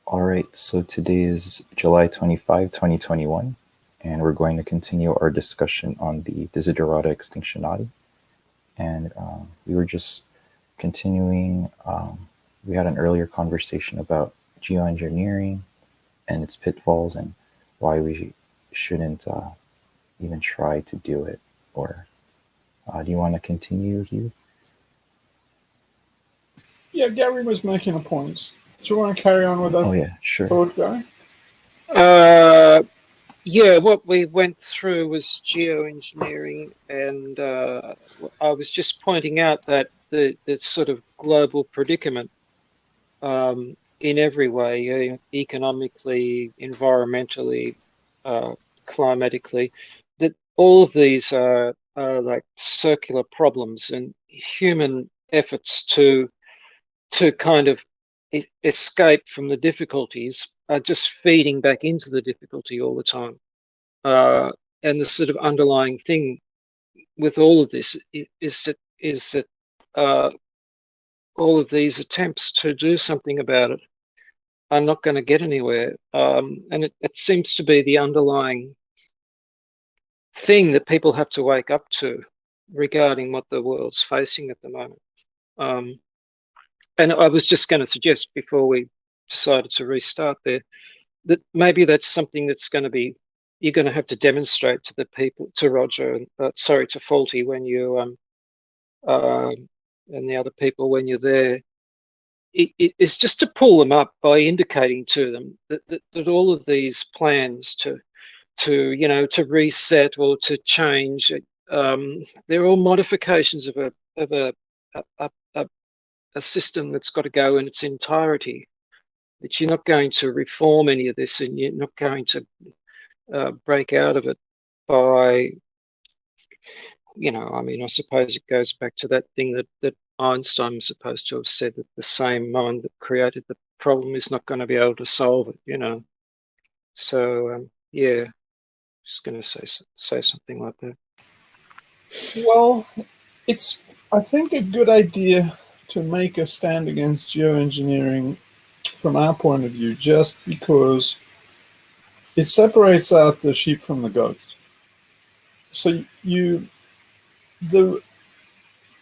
All right, so today is July 25, 2021, and we're going to continue our discussion on the Desiderata Extinctionati. And we were just continuing, we had an earlier conversation about geoengineering and its pitfalls and why we shouldn't even try to do it. Or do you want to continue, Hugh? Yeah, Gary was making a point. Do you want to carry on with that Oh, yeah, sure. thought, Gary? Yeah, what we went through was geoengineering, and I was just pointing out that the sort of global predicament in every way, economically, environmentally, climatically, that all of these are like circular problems, and human efforts to kind of escape from the difficulties are just feeding back into the difficulty all the time. And the sort of underlying thing with all of this is that all of these attempts to do something about it are not going to get anywhere. And it seems to be the underlying thing that people have to wake up to regarding what the world's facing at the moment. And I was just going to suggest before we decided to restart there that maybe that's something that's going to be, you're going to have to demonstrate to the people, to Roger, to Faulty when you and the other people when you're there. It's just to pull them up by indicating to them that all of these plans to reset or to change, they're all modifications of a system that's got to go in its entirety. That you're not going to reform any of this, and you're not going to break out of it by, I suppose it goes back to that thing that Einstein was supposed to have said, that the same mind that created the problem is not going to be able to solve it, So, yeah, just going to say something like that. Well, it's, I think, a good idea to make a stand against geoengineering from our point of view, just because it separates out the sheep from the goats. So the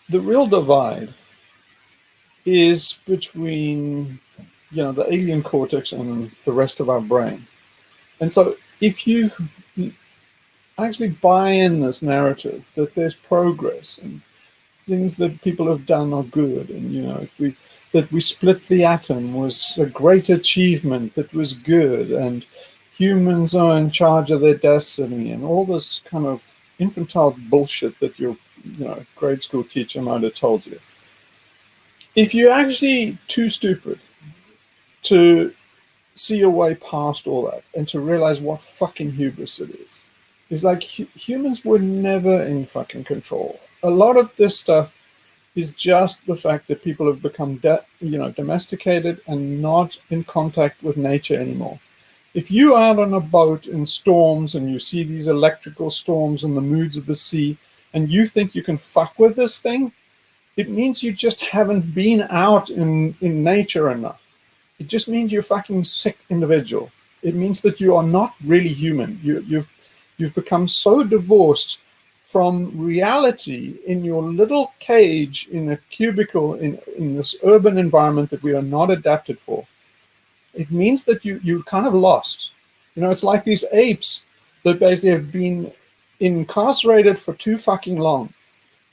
real divide is between the alien cortex and the rest of our brain. And so if you actually buy in this narrative that there's progress and things that people have done are good, and that we split the atom was a great achievement that was good, and humans are in charge of their destiny, and all this kind of infantile bullshit that your grade school teacher might have told you. If you're actually too stupid to see your way past all that and to realize what fucking hubris it is, it's like humans were never in fucking control. A lot of this stuff is just the fact that people have become domesticated and not in contact with nature anymore. If you're out on a boat in storms and you see these electrical storms and the moods of the sea, and you think you can fuck with this thing, it means you just haven't been out in nature enough. It just means you're a fucking sick individual. It means that you are not really human. You've become so divorced from reality in your little cage in a cubicle in this urban environment that we are not adapted for. It means that you kind of lost. It's like these apes that basically have been incarcerated for too fucking long.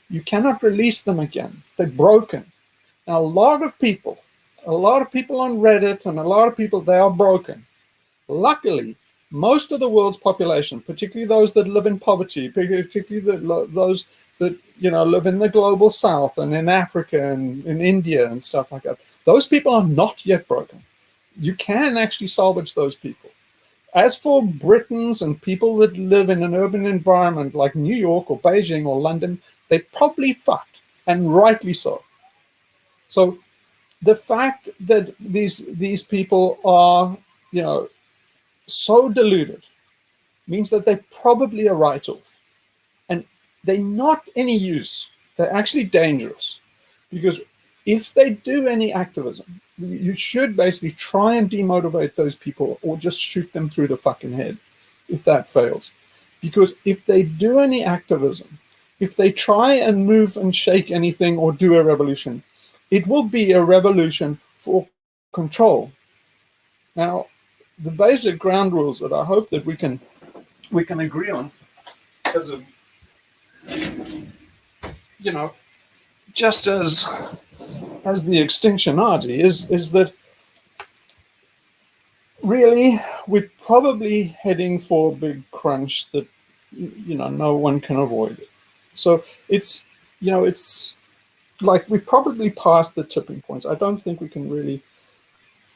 You cannot release them again. They're broken. Now, a lot of people on Reddit and a lot of people, they are broken. Luckily, most of the world's population, particularly those that live in poverty, particularly those that live in the global south and in Africa and in India and stuff like that, those people are not yet broken. You can actually salvage those people. As for Britons and people that live in an urban environment like New York or Beijing or London, they probably fucked, and rightly so. So the fact that these people are, so deluded means that they probably are right off. And they're not any use. They're actually dangerous. Because if they do any activism, you should basically try and demotivate those people or just shoot them through the fucking head if that fails. Because if they do any activism, if they try and move and shake anything or do a revolution, it will be a revolution for control. Now, the basic ground rules that I hope that we can agree on as a, you know, just as the Extinctionati is that really we're probably heading for a big crunch that, you know, no one can avoid it. So it's, you know, it's like we probably passed the tipping points. I don't think we can really,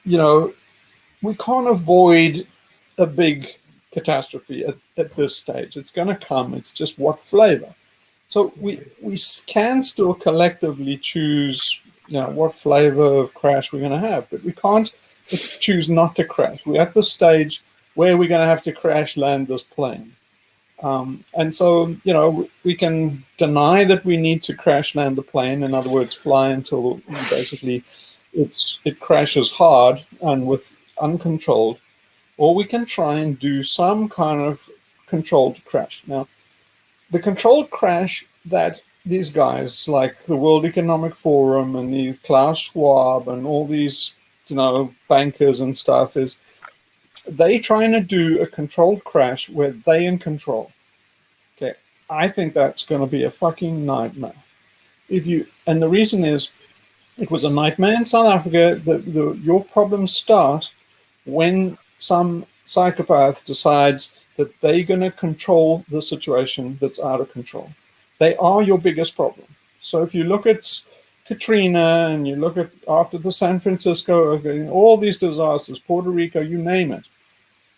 you know, we can't avoid a big catastrophe at this stage. It's going to come. It's just what flavor. So we can still collectively choose, you know, what flavor of crash we're going to have, but we can't choose not to crash. We're at the stage where we're going to have to crash land this plane. And so, you know, we can deny that we need to crash land the plane. In other words, fly until basically it crashes hard and with uncontrolled, or we can try and do some kind of controlled crash. Now, the controlled crash that these guys like the World Economic Forum and the Klaus Schwab and all these, you know, bankers and stuff is they trying to do a controlled crash where they in control. Okay, I think that's going to be a fucking nightmare. And the reason is, it was a nightmare in South Africa. Your problems start when some psychopath decides that they're going to control the situation that's out of control. They are your biggest problem. So if you look at Katrina and you look at after the San Francisco, all these disasters, Puerto Rico, you name it,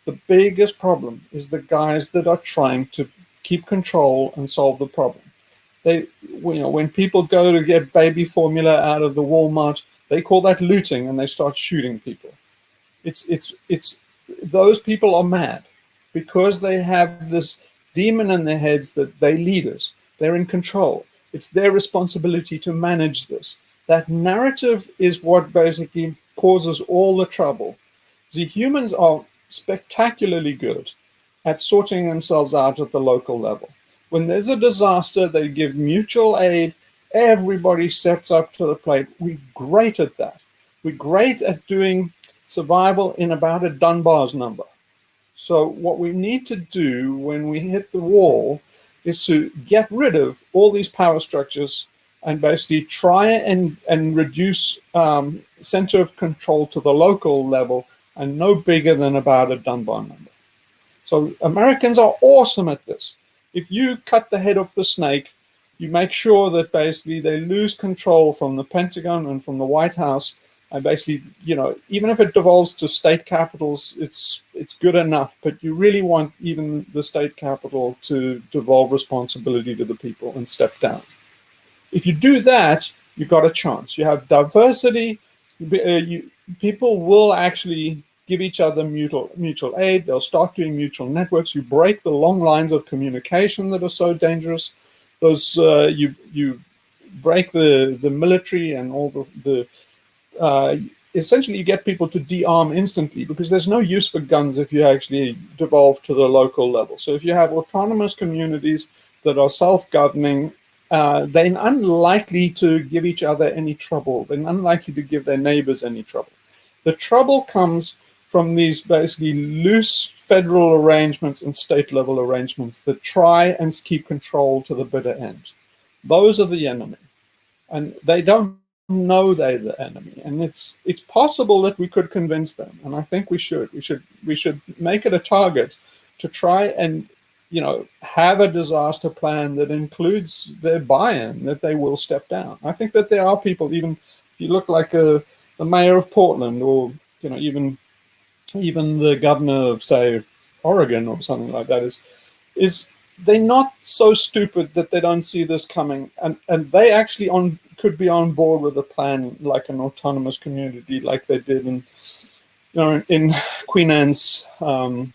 the biggest problem is the guys that are trying to keep control and solve the problem. They, you know, when people go to get baby formula out of the Walmart, they call that looting and they start shooting people. It's those people are mad because they have this demon in their heads that they're leaders, they're in control. It's their responsibility to manage this. That narrative is what basically causes all the trouble. The humans are spectacularly good at sorting themselves out at the local level. When there's a disaster, they give mutual aid. Everybody steps up to the plate. We're great at that. We're great at doing survival in about a Dunbar's number. So what we need to do when we hit the wall is to get rid of all these power structures and basically try and reduce center of control to the local level and no bigger than about a Dunbar number. So Americans are awesome at this. If you cut the head off the snake, you make sure that basically they lose control from the Pentagon and from the White House. And basically, you know, even if it devolves to state capitals, it's good enough. But you really want even the state capital to devolve responsibility to the people and step down. If you do that, you've got a chance. You have diversity. People will actually give each other mutual aid. They'll start doing mutual networks. You break the long lines of communication that are so dangerous. Those you break the military and all the essentially you get people to de-arm instantly because there's no use for guns if you actually devolve to the local level. So if you have autonomous communities that are self-governing, they're unlikely to give each other any trouble. They're unlikely to give their neighbors any trouble. The trouble comes from these basically loose federal arrangements and state level arrangements that try and keep control to the bitter end. Those are the enemy. And they don't know they're the enemy. And it's possible that we could convince them. And I think we should. We should make it a target to try and, you know, have a disaster plan that includes their buy-in, that they will step down. I think that there are people, even if you look like the mayor of Portland, or, you know, even the governor of, say, Oregon or something like that, is they're not so stupid that they don't see this coming, and they actually could be on board with a plan like an autonomous community, like they did in Queen Anne's, Queen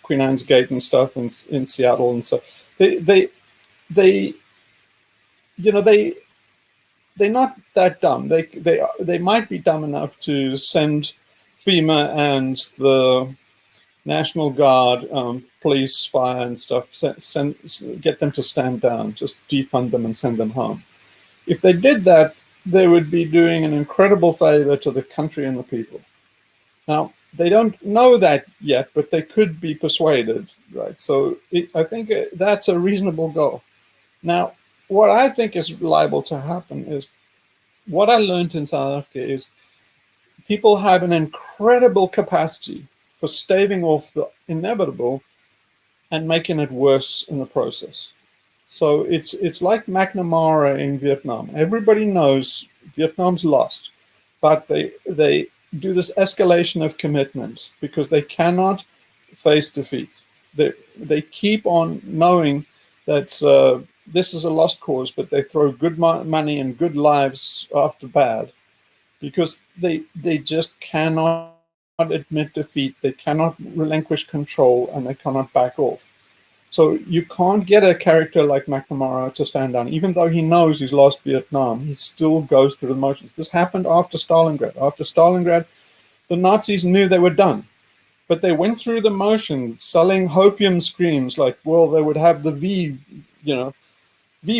Anne's Gate and stuff in Seattle, and so they they're not that dumb. They might be dumb enough to send FEMA and the National Guard, police, fire, and stuff, get them to stand down, just defund them and send them home. If they did that, they would be doing an incredible favor to the country and the people. Now, they don't know that yet, but they could be persuaded, right? So I think that's a reasonable goal. Now, what I think is liable to happen is, what I learned in South Africa is people have an incredible capacity for staving off the inevitable and making it worse in the process. So it's like McNamara in Vietnam. Everybody knows Vietnam's lost, but they do this escalation of commitment because they cannot face defeat. They keep on knowing that this is a lost cause, but they throw good money and good lives after bad because they just cannot admit defeat, they cannot relinquish control, and they cannot back off. So you can't get a character like McNamara to stand down. Even though he knows he's lost Vietnam, he still goes through the motions. This happened after Stalingrad. After Stalingrad, the Nazis knew they were done, but they went through the motions, selling hopium screams like, well, they would have the V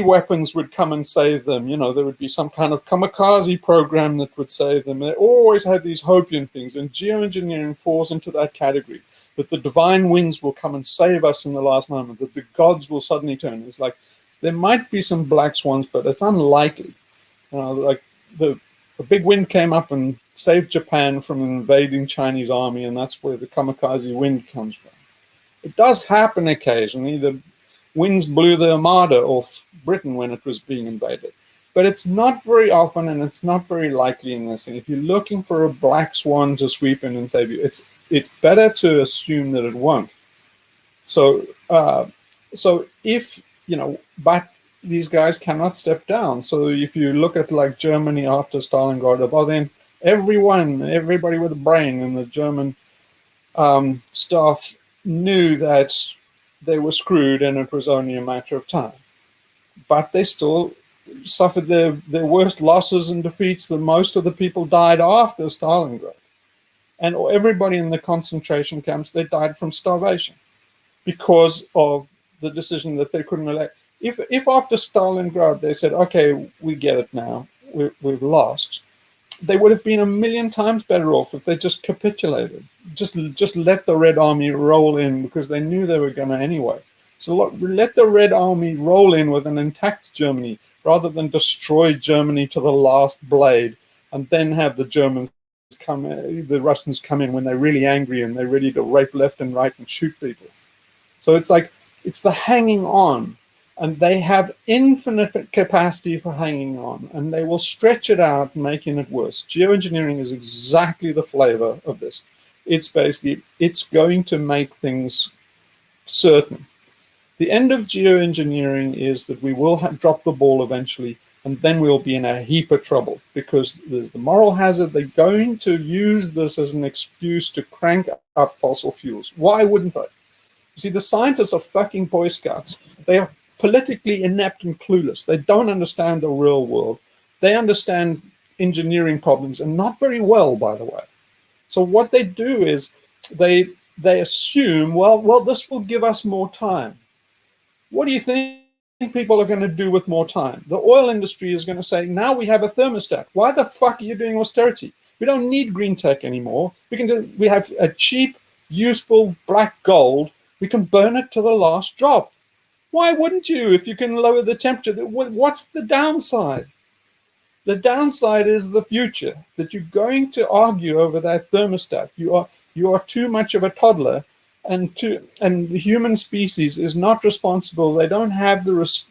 weapons would come and save them. There would be some kind of kamikaze program that would save them. They always had these hopium things, and geoengineering falls into that category, that the divine winds will come and save us in the last moment, that the gods will suddenly turn. It's like, there might be some black swans, but it's unlikely. Like the big wind came up and saved Japan from an invading Chinese army, and that's where the kamikaze wind comes from. It does happen occasionally. The winds blew the Armada off Britain when it was being invaded. But it's not very often, and it's not very likely in this thing. If you're looking for a black swan to sweep in and save you, it's better to assume that it won't. So if, but these guys cannot step down. So if you look at like Germany after Stalingrad, well, then everybody with a brain in the German staff knew that they were screwed and it was only a matter of time. But they still suffered their worst losses and defeats. Most of the people died after Stalingrad. And everybody in the concentration camps, they died from starvation because of the decision that they couldn't elect. If after Stalingrad they said, okay, we get it now, we've lost, they would have been 1,000,000 times better off if they just capitulated, just let the Red Army roll in, because they knew they were going to anyway. So let the Red Army roll in with an intact Germany, rather than destroy Germany to the last blade and then have the Russians come in when they're really angry and they're ready to rape left and right and shoot people. So it's like, it's the hanging on, and they have infinite capacity for hanging on, and they will stretch it out, making it worse. Geoengineering is exactly the flavor of this. It's basically, it's going to make things certain. The end of geoengineering is that we will drop the ball eventually, and then we'll be in a heap of trouble, because there's the moral hazard. They're going to use this as an excuse to crank up fossil fuels. Why wouldn't they? You see, the scientists are fucking Boy Scouts. They are politically inept and clueless. They don't understand the real world. They understand engineering problems, and not very well, by the way. So what they do is they assume, well, this will give us more time. What do you think people are going to do with more time? The oil industry is going to say, now we have a thermostat. Why the fuck are you doing austerity? We don't need green tech anymore. We have a cheap, useful black gold. We can burn it to the last drop. Why wouldn't you if you can lower the temperature? What's the downside? The downside is the future, that you're going to argue over that thermostat. You are too much of a toddler, and the human species is not responsible. They don't have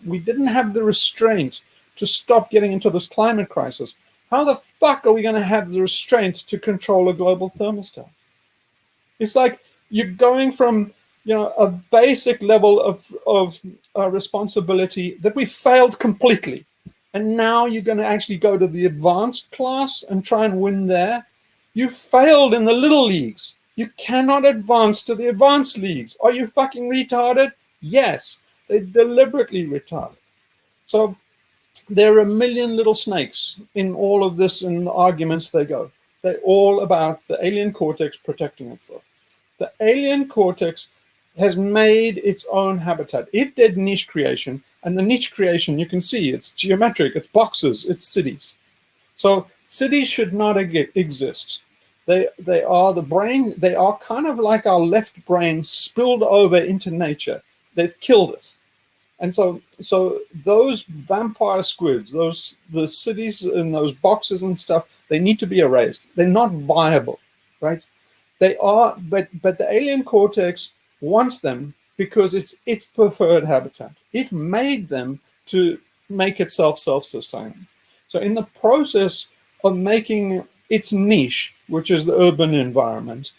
we didn't have the restraint to stop getting into this climate crisis. How the fuck are we going to have the restraint to control a global thermostat? It's like you're going from a basic level of responsibility that we failed completely. And now you're going to actually go to the advanced class and try and win there. You failed in the little leagues. You cannot advance to the advanced leagues. Are you fucking retarded? Yes, they're deliberately retarded. So There are a million little snakes in all of this, and the arguments they go. They're all about the alien cortex protecting itself. The alien cortex has made its own habitat. It did niche creation, and the niche creation, you can see, it's geometric, it's boxes, it's cities. So cities should not exist. They are the brain, they are kind of like our left brain spilled over into nature. They've killed it. And so those vampire squids, the cities in those boxes and stuff, they need to be erased. They're not viable, right? They are, but the alien cortex wants them because it's its preferred habitat. It made them to make itself self-sustaining. So in the process of making its niche, which is the urban environment,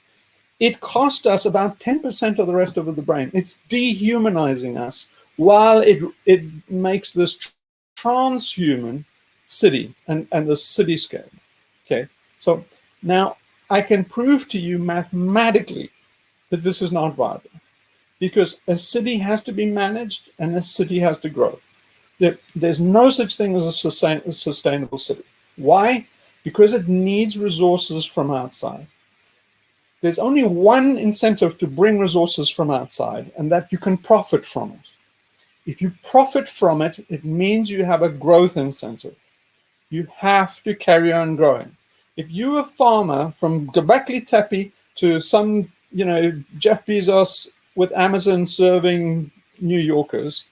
it cost us about 10% of the rest of the brain. It's dehumanizing us while it makes this transhuman city and the cityscape. Okay, so now I can prove to you mathematically that this is not viable, because a city has to be managed and a city has to grow. There's no such thing as a sustainable city. Why? Because it needs resources from outside. There's only one incentive to bring resources from outside, and that you can profit from it. If you profit from it, it means you have a growth incentive. You have to carry on growing. If you're a farmer from Göbekli Tepe to some, Jeff Bezos with Amazon serving New Yorkers,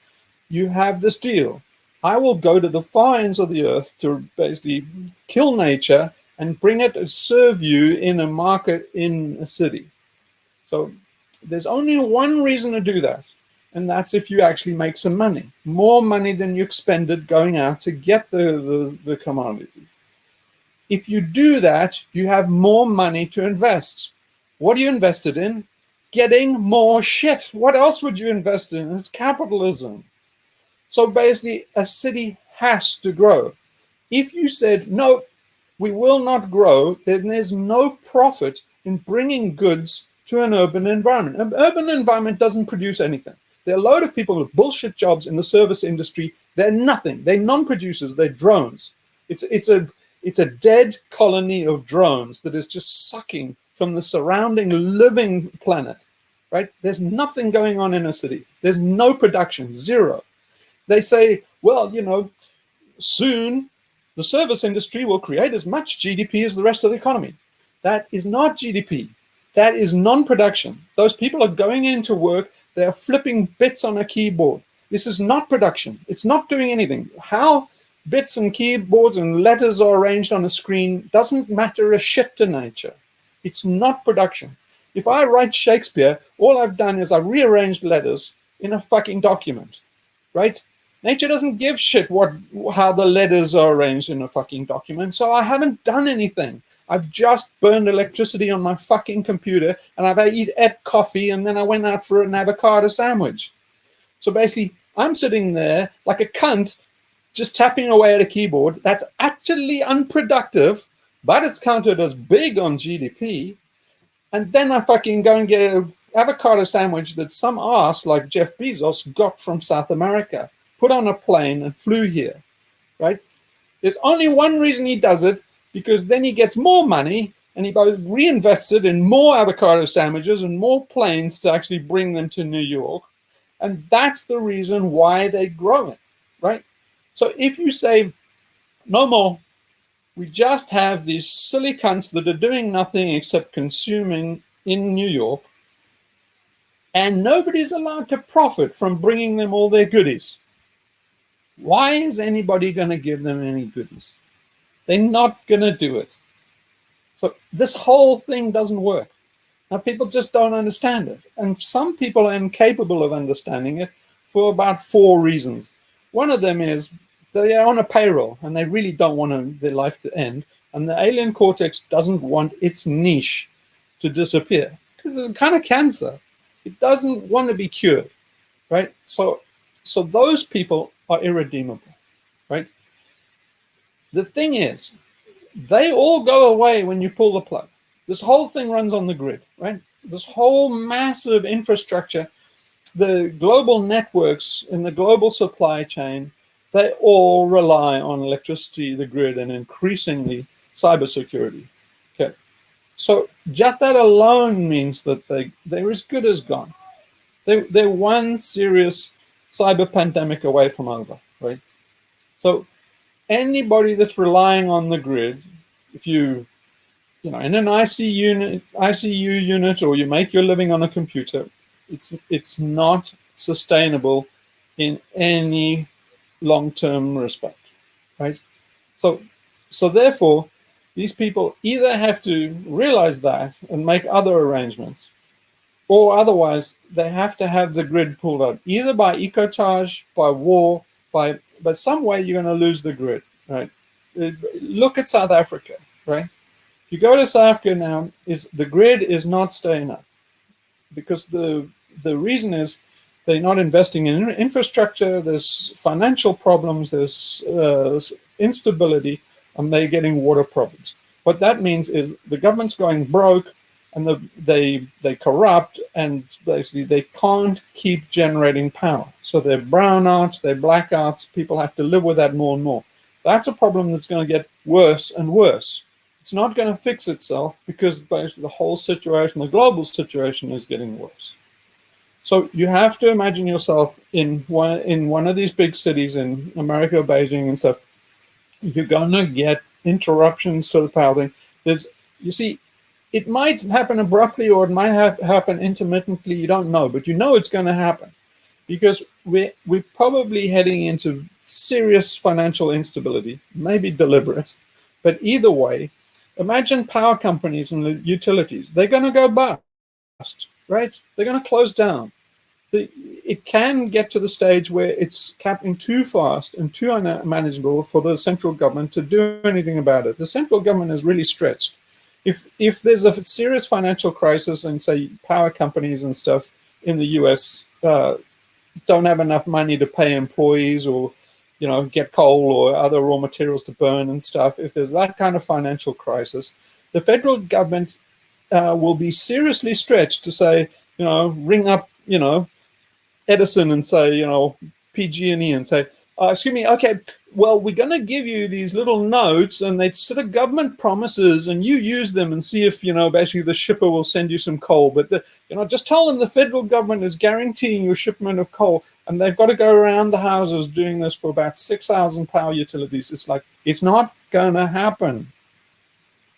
you have this deal. I will go to the far ends of the earth to basically kill nature and bring it to serve you in a market in a city. So there's only one reason to do that, and that's if you actually make some money, more money than you expended going out to get the commodity. If you do that, you have more money to invest. What are you invested in? Getting more shit. What else would you invest in? It's capitalism. So basically, a city has to grow. If you said, no, we will not grow, then there's no profit in bringing goods to an urban environment. An urban environment doesn't produce anything. There are a load of people with bullshit jobs in the service industry. They're nothing. They're non-producers. They're drones. It's a dead colony of drones that is just sucking from the surrounding living planet, right? There's nothing going on in a city. There's no production, zero. They say, well, soon the service industry will create as much GDP as the rest of the economy. That is not GDP. That is non-production. Those people are going into work. They're flipping bits on a keyboard. This is not production. It's not doing anything. How bits and keyboards and letters are arranged on a screen doesn't matter a shit to nature. It's not production. If I write Shakespeare, all I've done is I've rearranged letters in a fucking document, right? Nature doesn't give shit how the letters are arranged in a fucking document, so I haven't done anything. I've just burned electricity on my fucking computer, and I've ate coffee, and then I went out for an avocado sandwich. So basically, I'm sitting there like a cunt, just tapping away at a keyboard. That's actually unproductive, but it's counted as big on GDP. And then I fucking go and get an avocado sandwich that some arse like Jeff Bezos got from South America, put on a plane and flew here, right? There's only one reason he does it, because then he gets more money and he reinvests it in more avocado sandwiches and more planes to actually bring them to New York. And that's the reason why they grow it, right? So if you say, no more, we just have these silly cunts that are doing nothing except consuming in New York, and nobody's allowed to profit from bringing them all their goodies. Why is anybody going to give them any goodies? They're not going to do it. So this whole thing doesn't work. Now, people just don't understand it. And some people are incapable of understanding it for about 4 reasons. One of them is they are on a payroll and they really don't want their life to end. And the alien cortex doesn't want its niche to disappear because it's kind of cancer. It doesn't want to be cured, right? So those people are irredeemable, right? The thing is, they all go away when you pull the plug. This whole thing runs on the grid, right? This whole massive infrastructure, the global networks in the global supply chain, they all rely on electricity, the grid, and increasingly cybersecurity. Okay, so just that alone means that they're as good as gone. They're one serious cyber pandemic away from over, right? So anybody that's relying on the grid, if you know, in an ICU unit, or you make your living on a computer, it's not sustainable in any long-term respect, right? So therefore, these people either have to realize that and make other arrangements, or otherwise they have to have the grid pulled out, either by eco-charge, by war, by some way you're going to lose the grid, right? Look at South Africa, right? If you go to South Africa now, the grid is not staying up, because the reason is they're not investing in infrastructure. There's financial problems. There's instability, and they're getting water problems. What that means is the government's going broke, and they corrupt, and basically they can't keep generating power. So they're brownouts, they're blackouts. People have to live with that more and more. That's a problem that's going to get worse and worse. It's not going to fix itself, because basically the whole situation, the global situation, is getting worse. So you have to imagine yourself in one of these big cities in America, Beijing and stuff. You're going to get interruptions to the power thing. You see, it might happen abruptly, or it might happen intermittently. You don't know, but you know it's going to happen, because we're probably heading into serious financial instability, maybe deliberate. But either way, imagine power companies and the utilities. They're going to go bust, right? They're going to close down. It can get to the stage where it's capping too fast and too unmanageable for the central government to do anything about it. The central government is really stretched. If there's a serious financial crisis, and say power companies and stuff in the US don't have enough money to pay employees, or get coal or other raw materials to burn and stuff, if there's that kind of financial crisis, the federal government will be seriously stretched to say, ring up, Edison and say, PG&E, and say, excuse me, okay, well, we're going to give you these little notes, and it's sort of government promises, and you use them and see if, basically the shipper will send you some coal. But, just tell them the federal government is guaranteeing you a shipment of coal, and they've got to go around the houses doing this for about 6,000 power utilities. It's like, it's not going to happen.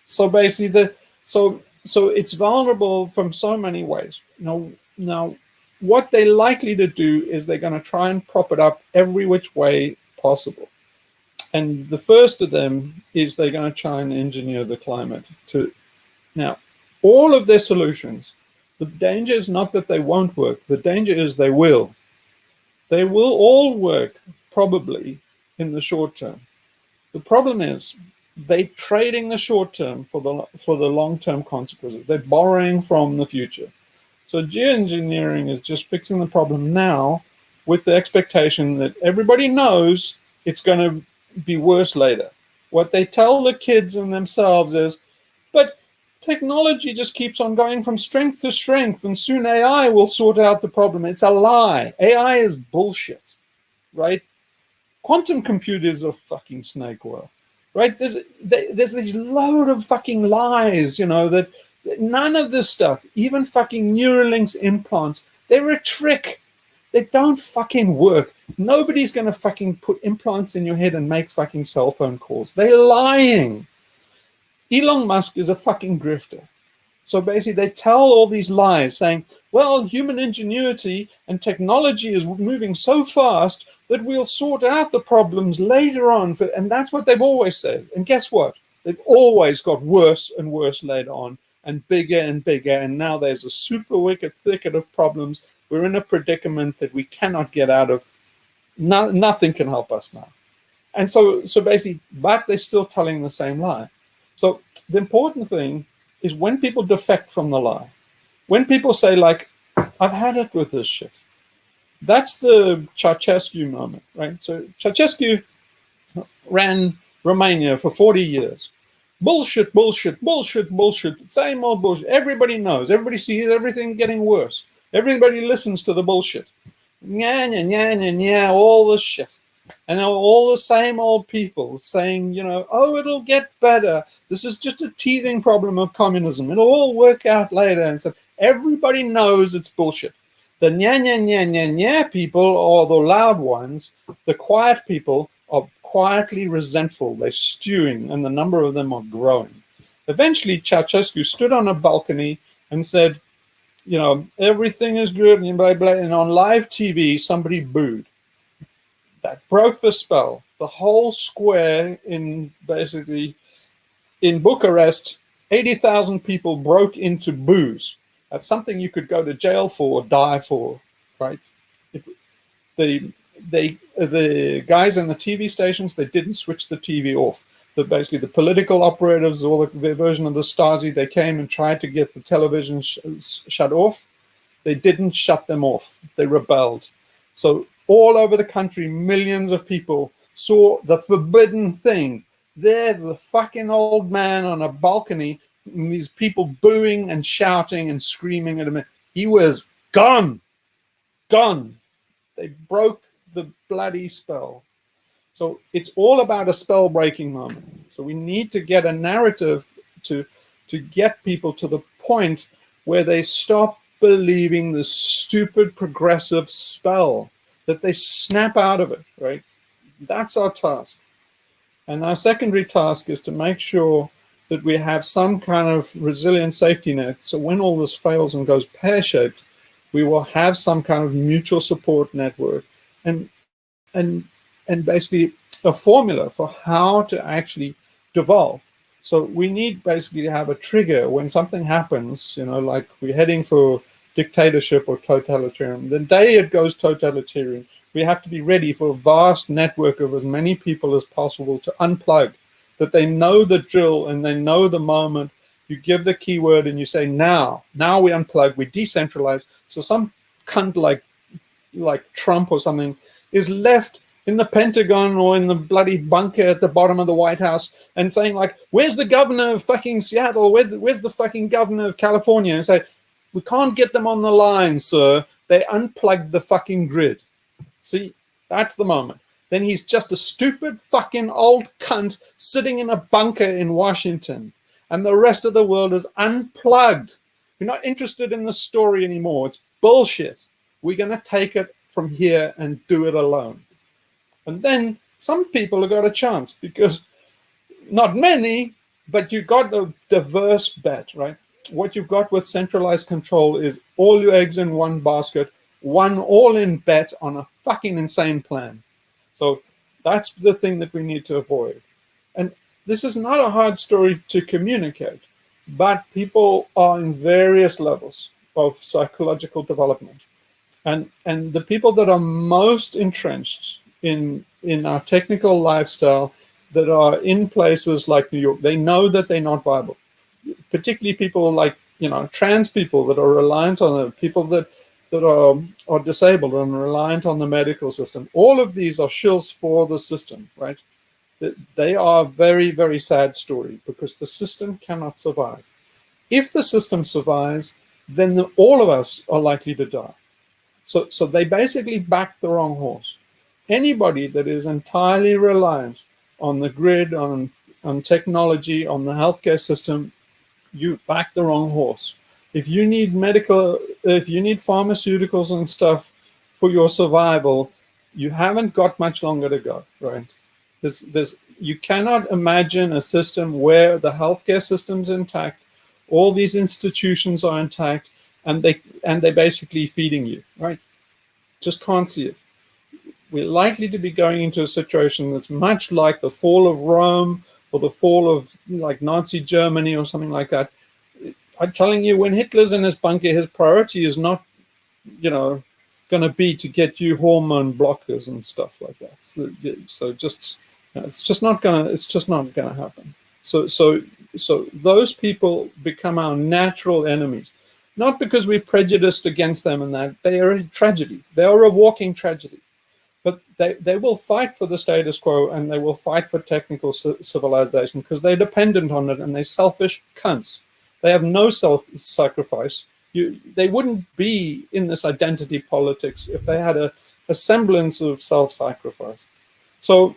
So basically, so it's vulnerable from so many ways. Now, what they're likely to do is they're going to try and prop it up every which way possible. And the first of them is they're going to try and engineer the climate. Now, all of their solutions, the danger is not that they won't work. The danger is they will. They will all work, probably, in the short term. The problem is they're trading the short term for the long-term consequences. They're borrowing from the future. So geoengineering is just fixing the problem now, with the expectation that everybody knows it's going to be worse later. What they tell the kids and themselves is, but technology just keeps on going from strength to strength, and soon AI will sort out the problem. It's a lie. AI is bullshit, right? Quantum computers are fucking snake oil, right? There's these load of fucking lies, that none of this stuff, even fucking Neuralinks implants, they're a trick. They don't fucking work. Nobody's going to fucking put implants in your head and make fucking cell phone calls. They're lying. Elon Musk is a fucking grifter. So basically, they tell all these lies saying, well, human ingenuity and technology is moving so fast that we'll sort out the problems later on. And that's what they've always said. And guess what? They've always got worse and worse later on, and bigger and bigger. And now there's a super wicked thicket of problems. We're in a predicament that we cannot get out of. Nothing can help us now. And so basically, but they're still telling the same lie. So the important thing is when people defect from the lie, when people say, like, I've had it with this shit. That's the Ceausescu moment, right? So Ceausescu ran Romania for 40 years. Bullshit, bullshit, bullshit, bullshit. Same old bullshit. Everybody knows. Everybody sees everything getting worse. Everybody listens to the bullshit. Nya, nya, nya, nya, nya, all this shit. And all the same old people saying, you know, oh, it'll get better. This is just a teething problem of communism. It'll all work out later. And so everybody knows it's bullshit. The nya, nya, nya, nya, nya people are the loud ones. The quiet people are quietly resentful. They're stewing, and the number of them are growing. Eventually, Ceausescu stood on a balcony and said, you know, everything is good, and blah, blah, and on live TV, somebody booed. That broke the spell. The whole square in Bucharest, 80,000 people broke into boos. That's something you could go to jail for or die for, right? The guys in the TV stations, they didn't switch the TV off. Basically, the political operatives, or the version of the Stasi, they came and tried to get the television shut off. They didn't shut them off. They rebelled. So all over the country, millions of people saw the forbidden thing. There's a fucking old man on a balcony, and these people booing and shouting and screaming at him. He was gone. Gone. They broke the bloody spell. So it's all about a spell-breaking moment. So we need to get a narrative to get people to the point where they stop believing the stupid progressive spell, that they snap out of it, right? That's our task. And our secondary task is to make sure that we have some kind of resilient safety net. So when all this fails and goes pear-shaped, we will have some kind of mutual support network and basically a formula for how to actually devolve. So we need basically to have a trigger when something happens, you know, like we're heading for dictatorship or totalitarian. The day it goes totalitarian, we have to be ready for a vast network of as many people as possible to unplug, that they know the drill and they know the moment. You give the keyword and you say, now we unplug, we decentralize. So some cunt like Trump or something is left in the Pentagon or in the bloody bunker at the bottom of the White House and saying, like, where's the governor of fucking Seattle? Where's the fucking governor of California? And say, we can't get them on the line, sir. They unplugged the fucking grid. See, that's the moment. Then he's just a stupid fucking old cunt sitting in a bunker in Washington, and the rest of the world is unplugged. We're not interested in the story anymore. It's bullshit. We're going to take it from here and do it alone. And then some people have got a chance, because not many, but you've got a diverse bet, right? What you've got with centralized control is all your eggs in one basket, one all-in bet on a fucking insane plan. So that's the thing that we need to avoid. And this is not a hard story to communicate, but people are in various levels of psychological development. And the people that are most entrenched in our technical lifestyle, that are in places like New York, they know that they're not viable. Particularly people like, you know, trans people that are reliant on the people that are disabled and reliant on the medical system. All of these are shills for the system, right? They are a very, very sad story, because the system cannot survive. If the system survives, then all of us are likely to die. So they basically back the wrong horse. Anybody that is entirely reliant on the grid, on technology, on the healthcare system, you back the wrong horse. If you need pharmaceuticals and stuff for your survival, you haven't got much longer to go, right? You cannot imagine a system where the healthcare system's intact, all these institutions are intact, and they're basically feeding you, right? Just can't see it. We're likely to be going into a situation that's much like the fall of Rome or the fall of like Nazi Germany or something like that. I'm telling you, when Hitler's in his bunker, his priority is not, you know, going to be to get you hormone blockers and stuff like that. So just, you know, it's just not gonna happen. So those people become our natural enemies, not because we're prejudiced against them and that. They are a tragedy. They are a walking tragedy. But they will fight for the status quo, and they will fight for technical civilization, because they're dependent on it, and they're selfish cunts. They have no self-sacrifice. They wouldn't be in this identity politics if they had a semblance of self-sacrifice. So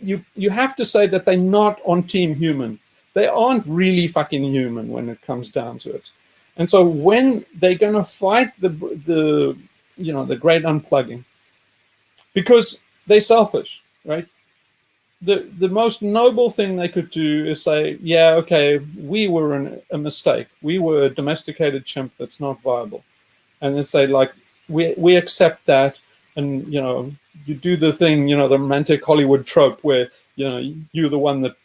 you have to say that they're not on team human. They aren't really fucking human when it comes down to it. And so when they're going to fight the great unplugging, because they're selfish, right? The most noble thing they could do is say, yeah, okay, we were a mistake. We were a domesticated chimp that's not viable. And then say, like, we accept that, and you do the thing, the romantic Hollywood trope where you're the one that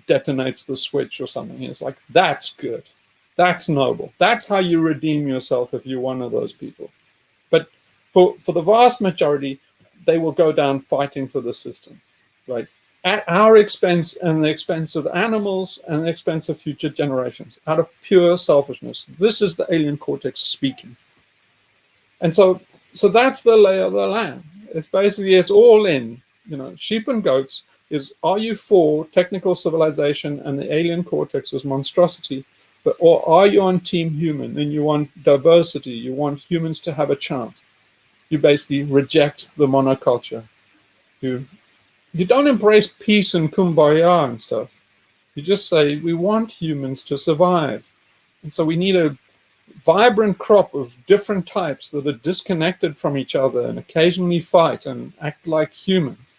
detonates the switch or something. It's like, that's good, that's noble, that's how you redeem yourself if you're one of those people. But for the vast majority, they will go down fighting for the system, right, at our expense and the expense of animals and the expense of future generations, out of pure selfishness. This is the alien cortex speaking. And so that's the lay of the land. It's basically, it's all in, sheep and goats is, are you for technical civilization and the alien cortex's monstrosity, or are you on team human and you want diversity, you want humans to have a chance? You basically reject the monoculture. You don't embrace peace and kumbaya and stuff. You just say, we want humans to survive. And so we need a vibrant crop of different types that are disconnected from each other and occasionally fight and act like humans.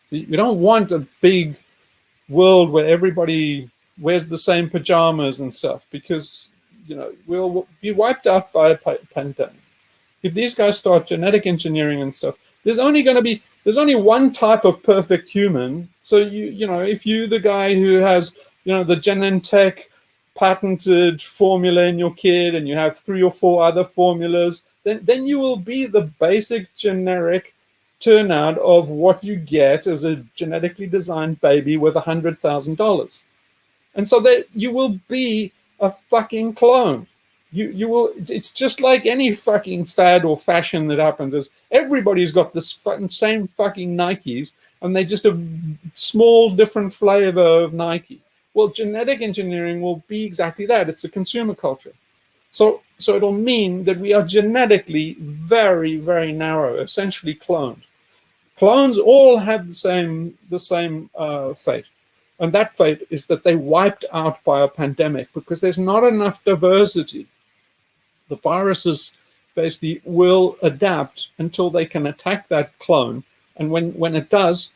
See, we don't want a big world where everybody wears the same pajamas and stuff, because we'll be wiped out by a pandemic. If these guys start genetic engineering and stuff, there's only one type of perfect human. So if you're the guy who has the Genentech patented formula in your kid and you have 3 or 4 other formulas, then you will be the basic generic turnout of what you get as a genetically designed baby with $100,000. And so that you will be a fucking clone. You will. It's just like any fucking fad or fashion that happens. Is everybody's got this same fucking Nikes, and they just a small different flavor of Nike. Well, genetic engineering will be exactly that. It's a consumer culture. So it'll mean that we are genetically very, very narrow, essentially cloned. Clones all have the same fate. And that fate is that they wiped out by a pandemic because there's not enough diversity. The viruses basically will adapt until they can attack that clone. And when it does,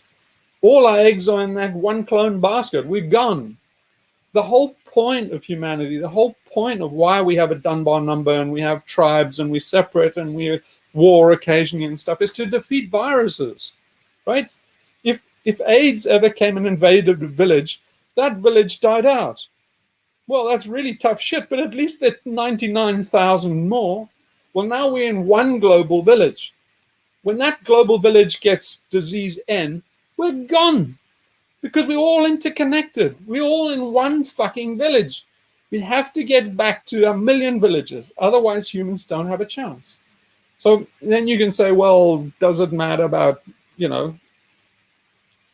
all our eggs are in that one clone basket. We're gone. The whole point of humanity, the whole point of why we have a Dunbar number and we have tribes and we separate and we war occasionally and stuff, is to defeat viruses, right? If AIDS ever came and invaded a village, that village died out. Well, that's really tough shit, but at least there's 99,000 more. Well, now we're in one global village. When that global village gets disease N, we're gone. Because we're all interconnected. We're all in one fucking village. We have to get back to 1 million villages. Otherwise, humans don't have a chance. So then you can say, well, does it matter about,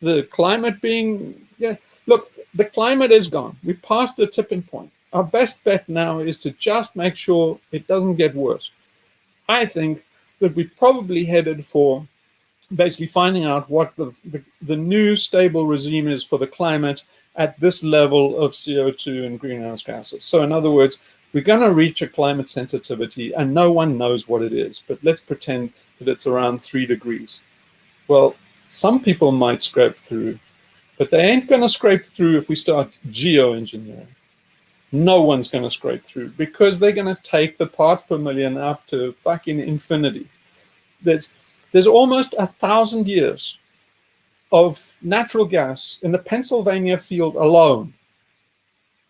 the climate being... Yeah, look, the climate is gone. We passed the tipping point. Our best bet now is to just make sure it doesn't get worse. I think that we probably headed for basically finding out what the new stable regime is for the climate at this level of CO2 and greenhouse gases. So in other words, we're going to reach a climate sensitivity and no one knows what it is, but let's pretend that it's around 3 degrees. Well, some people might scrape through, but they ain't going to scrape through if we start geoengineering. No one's going to scrape through because they're going to take the parts per million up to fucking infinity. There's almost 1,000 years of natural gas in the Pennsylvania field alone.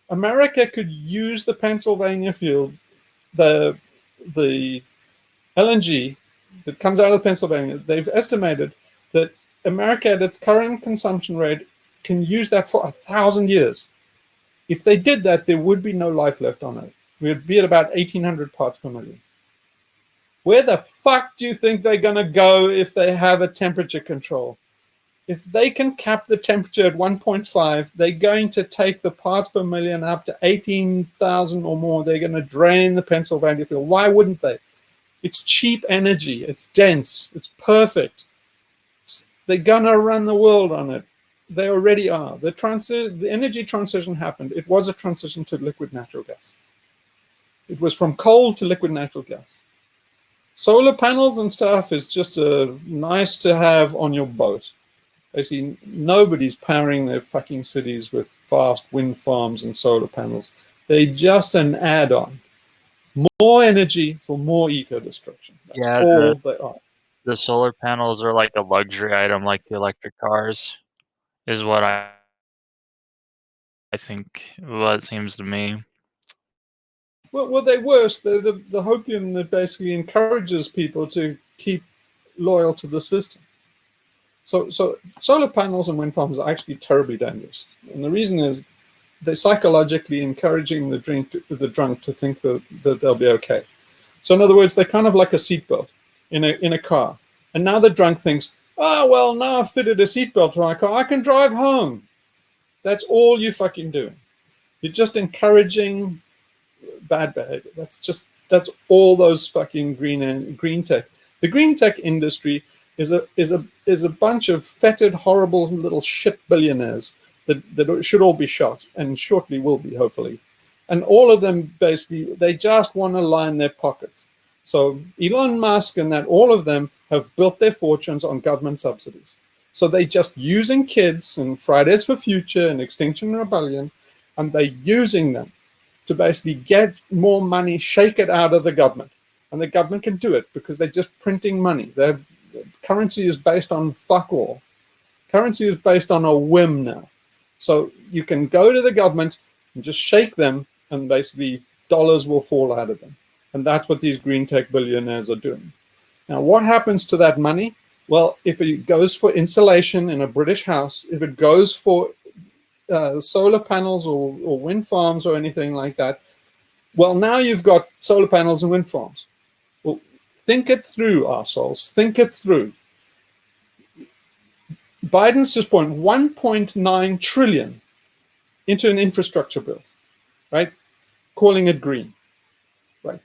America could use the Pennsylvania field, the LNG that comes out of Pennsylvania. They've estimated that America at its current consumption rate can use that for 1,000 years. If they did that, there would be no life left on Earth. We would be at about 1,800 parts per million. Where the fuck do you think they're going to go if they have a temperature control? If they can cap the temperature at 1.5, they're going to take the parts per million up to 18,000 or more. They're going to drain the Pennsylvania field. Why wouldn't they? It's cheap energy. It's dense. It's perfect. They're gonna run the world on it. They already are. The energy transition happened. It was a transition to liquid natural gas. It was from coal to liquid natural gas. Solar panels and stuff is just a nice to have on your boat. Basically, nobody's powering their fucking cities with fast wind farms and solar panels. They're just an add-on. More energy for more eco-destruction. That's all they are. The solar panels are like a luxury item, like the electric cars, is what I think, what it seems to me. Well, they're worse. They're the hopium that basically encourages people to keep loyal to the system. So solar panels and wind farms are actually terribly dangerous. And the reason is they're psychologically encouraging the drunk to think that they'll be okay. So in other words, they're kind of like a seatbelt in a car. And now the drunk thinks, oh, well, now I've fitted a seatbelt to my car, I can drive home. That's all you're fucking doing. You're just encouraging bad behavior. That's all those fucking green tech. The green tech industry is a bunch of fetid, horrible little shit billionaires that should all be shot and shortly will be, hopefully. And all of them basically, they just want to line their pockets. So Elon Musk and all of them have built their fortunes on government subsidies. So they're just using kids and Fridays for Future and Extinction Rebellion, and they're using them to basically get more money, shake it out of the government. And the government can do it because they're just printing money. Their currency is based on fuck all. Currency is based on a whim now. So you can go to the government and just shake them, and basically dollars will fall out of them. And that's what these green tech billionaires are doing. Now, what happens to that money? Well, if it goes for insulation in a British house, if it goes for solar panels or wind farms or anything like that, well, now you've got solar panels and wind farms. Well, think it through, arseholes. Think it through. Biden's just put 1.9 trillion into an infrastructure bill, right? Calling it green, right?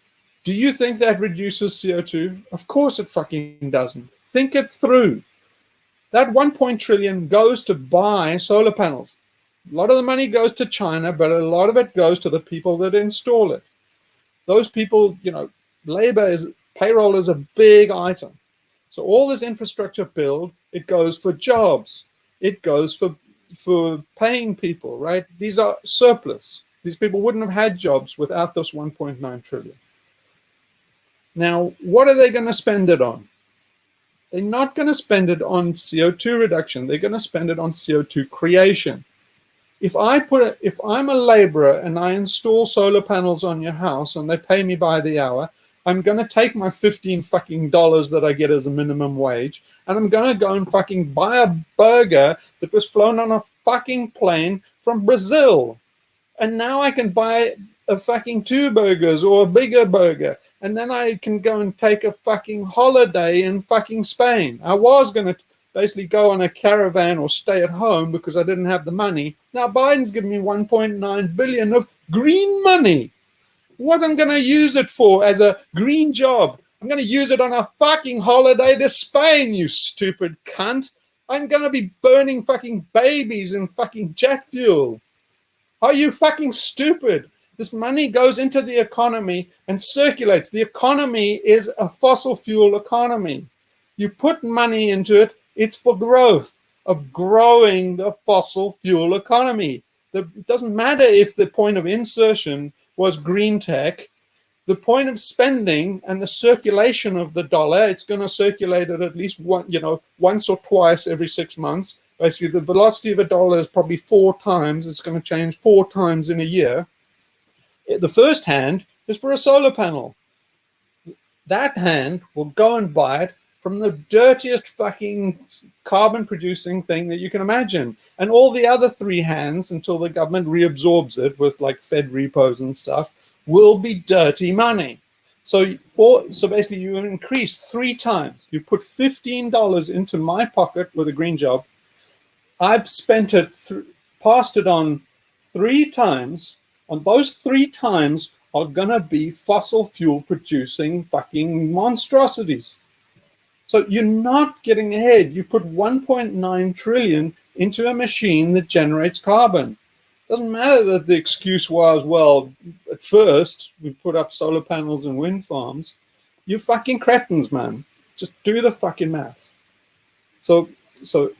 Do you think that reduces CO2? Of course it fucking doesn't. Think it through. That 1 trillion goes to buy solar panels. A lot of the money goes to China, but a lot of it goes to the people that install it. Those people, payroll is a big item. So all this infrastructure build, it goes for jobs. It goes for paying people, right? These are surplus. These people wouldn't have had jobs without this 1.9 trillion. Now, what are they going to spend it on? They're not going to spend it on CO2 reduction. They're going to spend it on CO2 creation. If I'm a laborer and I install solar panels on your house and they pay me by the hour, I'm going to take my $15 fucking that I get as a minimum wage, and I'm going to go and fucking buy a burger that was flown on a fucking plane from Brazil. And now I can buy a fucking 2 burgers or a bigger burger. And then I can go and take a fucking holiday in fucking Spain. I was going to basically go on a caravan or stay at home because I didn't have the money. Now Biden's giving me 1.9 billion of green money. What I'm going to use it for as a green job? I'm going to use it on a fucking holiday to Spain, you stupid cunt. I'm going to be burning fucking babies in fucking jet fuel. Are you fucking stupid? This money goes into the economy and circulates. The economy is a fossil fuel economy. You put money into it, it's for growth, of growing the fossil fuel economy. It doesn't matter if the point of insertion was green tech. The point of spending and the circulation of the dollar, it's going to circulate at least once or twice every 6 months. Basically, the velocity of a dollar is probably 4 times. It's going to change 4 times in a year. The first hand is for a solar panel. That hand will go and buy it from the dirtiest fucking carbon-producing thing that you can imagine. And all the other 3 hands, until the government reabsorbs it with like Fed repos and stuff, will be dirty money. So basically you increase 3 times. You put $15 into my pocket with a green job. I've spent it, passed it on 3 times. And those 3 times are going to be fossil fuel producing fucking monstrosities. So you're not getting ahead. You put 1.9 trillion into a machine that generates carbon. Doesn't matter that the excuse was, well, at first we put up solar panels and wind farms. You fucking cretins, man. Just do the fucking maths. So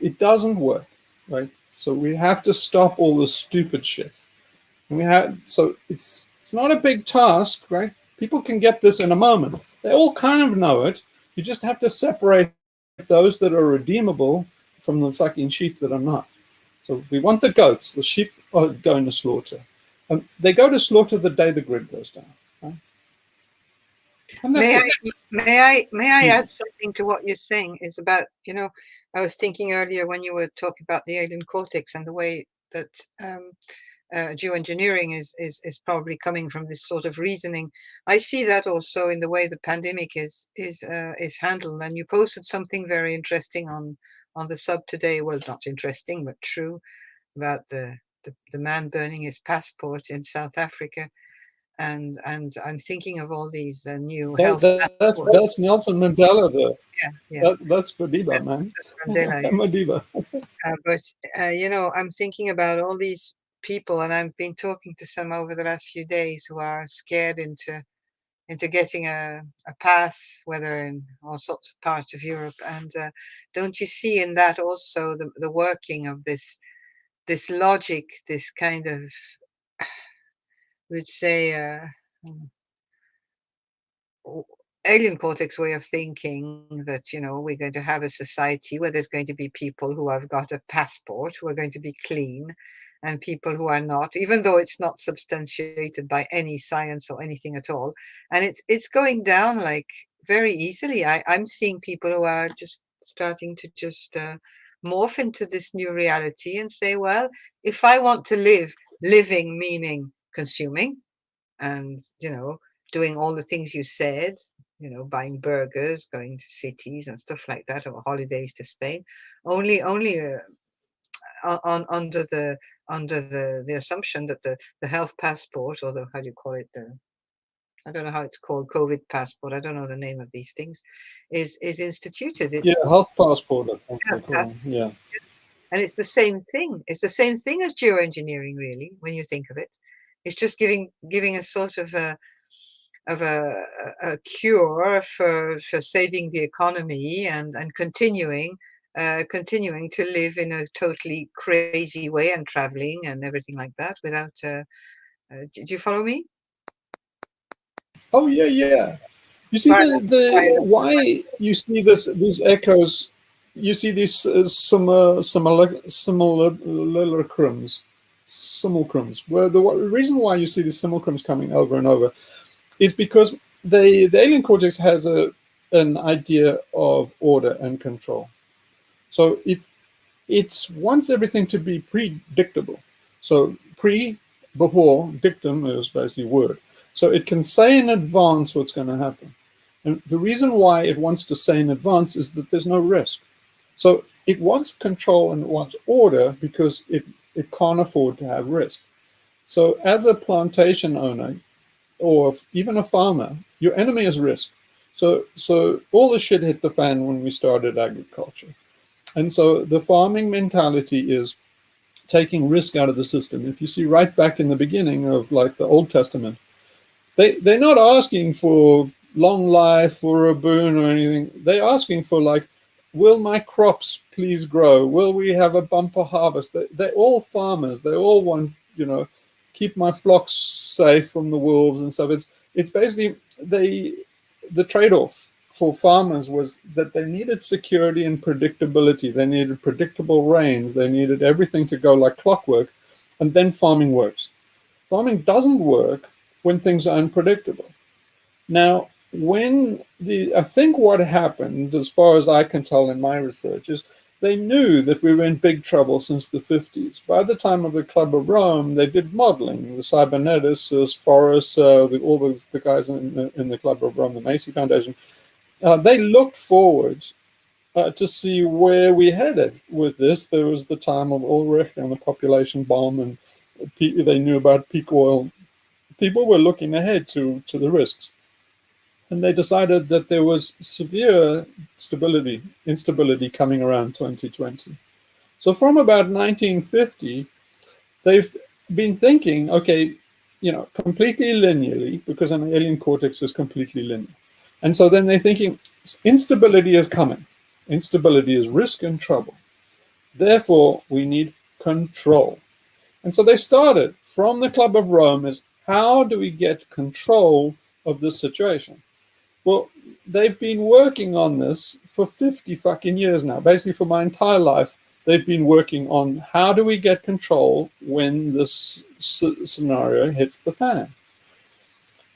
it doesn't work, right? So we have to stop all the stupid shit. And it's not a big task, right? People can get this in a moment. They all kind of know it. You just have to separate those that are redeemable from the fucking sheep that are not. So we want the goats. The sheep are going to slaughter. And they go to slaughter the day the grid goes down. Right? And that's May I add something to what you're saying? Is about, I was thinking earlier when you were talking about the alien cortex and the way that geoengineering is probably coming from this sort of reasoning. I see that also in the way the pandemic is handled. And you posted something very interesting on the sub today. Well, not interesting, but true, about the man burning his passport in South Africa. And I'm thinking of all these new health passports. That's Nelson Mandela there. Yeah. That's Madiba, man. Mandela, yeah. Madiba. But I'm thinking about all these people, and I've been talking to some over the last few days who are scared into getting a pass, whether in all sorts of parts of Europe. And don't you see in that also the working of this logic, this kind of, would say, alien cortex way of thinking, that we're going to have a society where there's going to be people who have got a passport, who are going to be clean, and people who are not, even though it's not substantiated by any science or anything at all. And it's going down like very easily. I'm seeing people who are just starting to just morph into this new reality and say, well, if I want to living meaning consuming, and doing all the things you said, buying burgers, going to cities and stuff like that, or holidays to Spain, only under the assumption that the health passport, or the, how do you call it, I don't know how it's called, COVID passport, I don't know the name of these things, is instituted. Health passport, I think they call them. Yeah. And it's the same thing. It's the same thing as geoengineering, really, when you think of it. It's just giving a sort of a cure for saving the economy and continuing to live in a totally crazy way, and traveling and everything like that without. Do you follow me? Oh yeah. You see the why you see these echoes. You see these simulacrums. Where the reason why you see these simulacrums coming over and over is because the alien cortex has an idea of order and control. So it wants everything to be predictable. So before, dictum is basically word. So it can say in advance what's going to happen. And the reason why it wants to say in advance is that there's no risk. So it wants control and it wants order because it can't afford to have risk. So as a plantation owner, or even a farmer, your enemy is risk. So all the shit hit the fan when we started agriculture. And so the farming mentality is taking risk out of the system. If you see right back in the beginning of like the Old Testament, they're not asking for long life or a boon or anything. They're asking for like, will my crops please grow? Will we have a bumper harvest? They're all farmers. They all want, keep my flocks safe from the wolves and stuff. It's basically the trade-off for farmers was that they needed security and predictability. They needed predictable rains. They needed everything to go like clockwork, and then farming works. Farming doesn't work when things are unpredictable. Now, I think what happened, as far as I can tell in my research, is they knew that we were in big trouble since the 50s. By the time of the Club of Rome, they did modeling. The cyberneticists, Forrest, the guys in the Club of Rome, the Macy Foundation, they looked forward to see where we headed with this. There was the time of Ulrich and the population bomb, and they knew about peak oil. People were looking ahead to the risks. And they decided that there was severe instability coming around 2020. So from about 1950, they've been thinking, okay, completely linearly, because an alien cortex is completely linear. And so then they're thinking, instability is coming. Instability is risk and trouble. Therefore, we need control. And so they started from the Club of Rome as, how do we get control of this situation? Well, they've been working on this for 50 fucking years now. Basically, for my entire life, they've been working on how do we get control when this scenario hits the fan.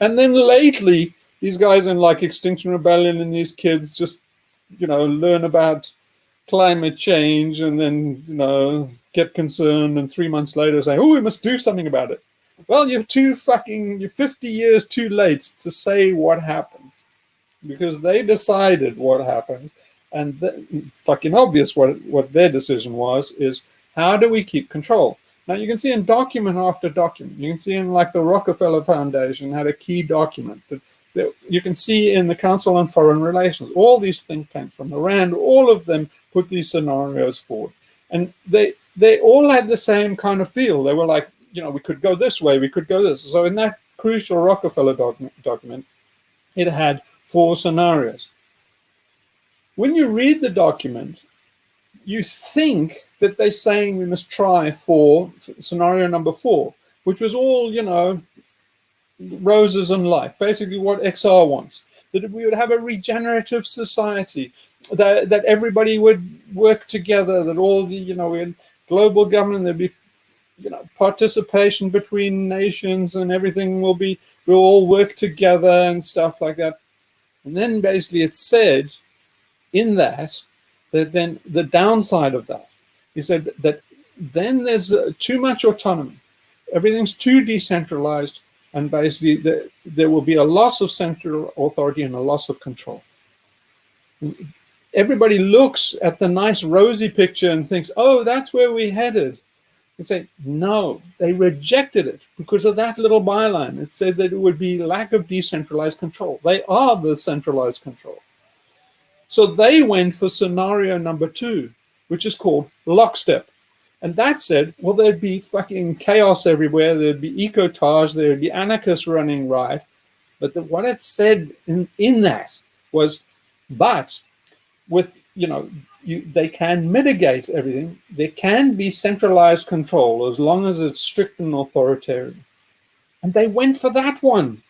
And then lately, these guys in like Extinction Rebellion and these kids just, learn about climate change and then, get concerned, and 3 months later say, oh, we must do something about it. Well, you're 50 years too late to say what happens, because they decided what happens. And fucking obvious what their decision was is, how do we keep control? Now, you can see in document after document, you can see in like the Rockefeller Foundation had a key document that you can see in the Council on Foreign Relations, all these think tanks from the RAND, all of them put these scenarios forward. And they all had the same kind of feel. They were like, we could go this way, we could go this. So in that crucial Rockefeller document, it had 4 scenarios. When you read the document, you think that they're saying we must try for scenario number 4, which was all, roses and light, basically what XR wants, that we would have a regenerative society, that everybody would work together, that all the, we had global government, there'd be, participation between nations, and everything we'll all work together and stuff like that. And then basically it said in that then the downside of that, he said that then there's too much autonomy. Everything's too decentralized, and basically there will be a loss of central authority and a loss of control. Everybody looks at the nice rosy picture and thinks, oh, that's where we headed. They say, no, they rejected it because of that little byline. It said that it would be lack of decentralized control. They are the centralized control. So they went for scenario number 2, which is called lockstep. And that said, well, there'd be fucking chaos everywhere. There'd be ecotage. There'd be anarchists running riot. But what it said in that was, but with, they can mitigate everything. There can be centralized control as long as it's strict and authoritarian. And they went for that one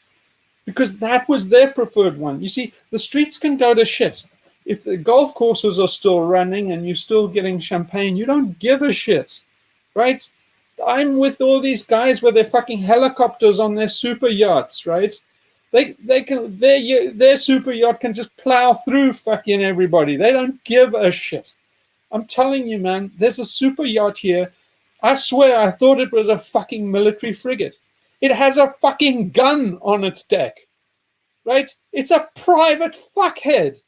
because that was their preferred one. You see, the streets can go to shit. If the golf courses are still running and you're still getting champagne, you don't give a shit, right? I'm with all these guys with their fucking helicopters on their super yachts, right? They can, their super yacht can just plow through fucking everybody. They don't give a shit. I'm telling you, man, there's a super yacht here. I swear I thought it was a fucking military frigate. It has a fucking gun on its deck, right? It's a private fuckhead.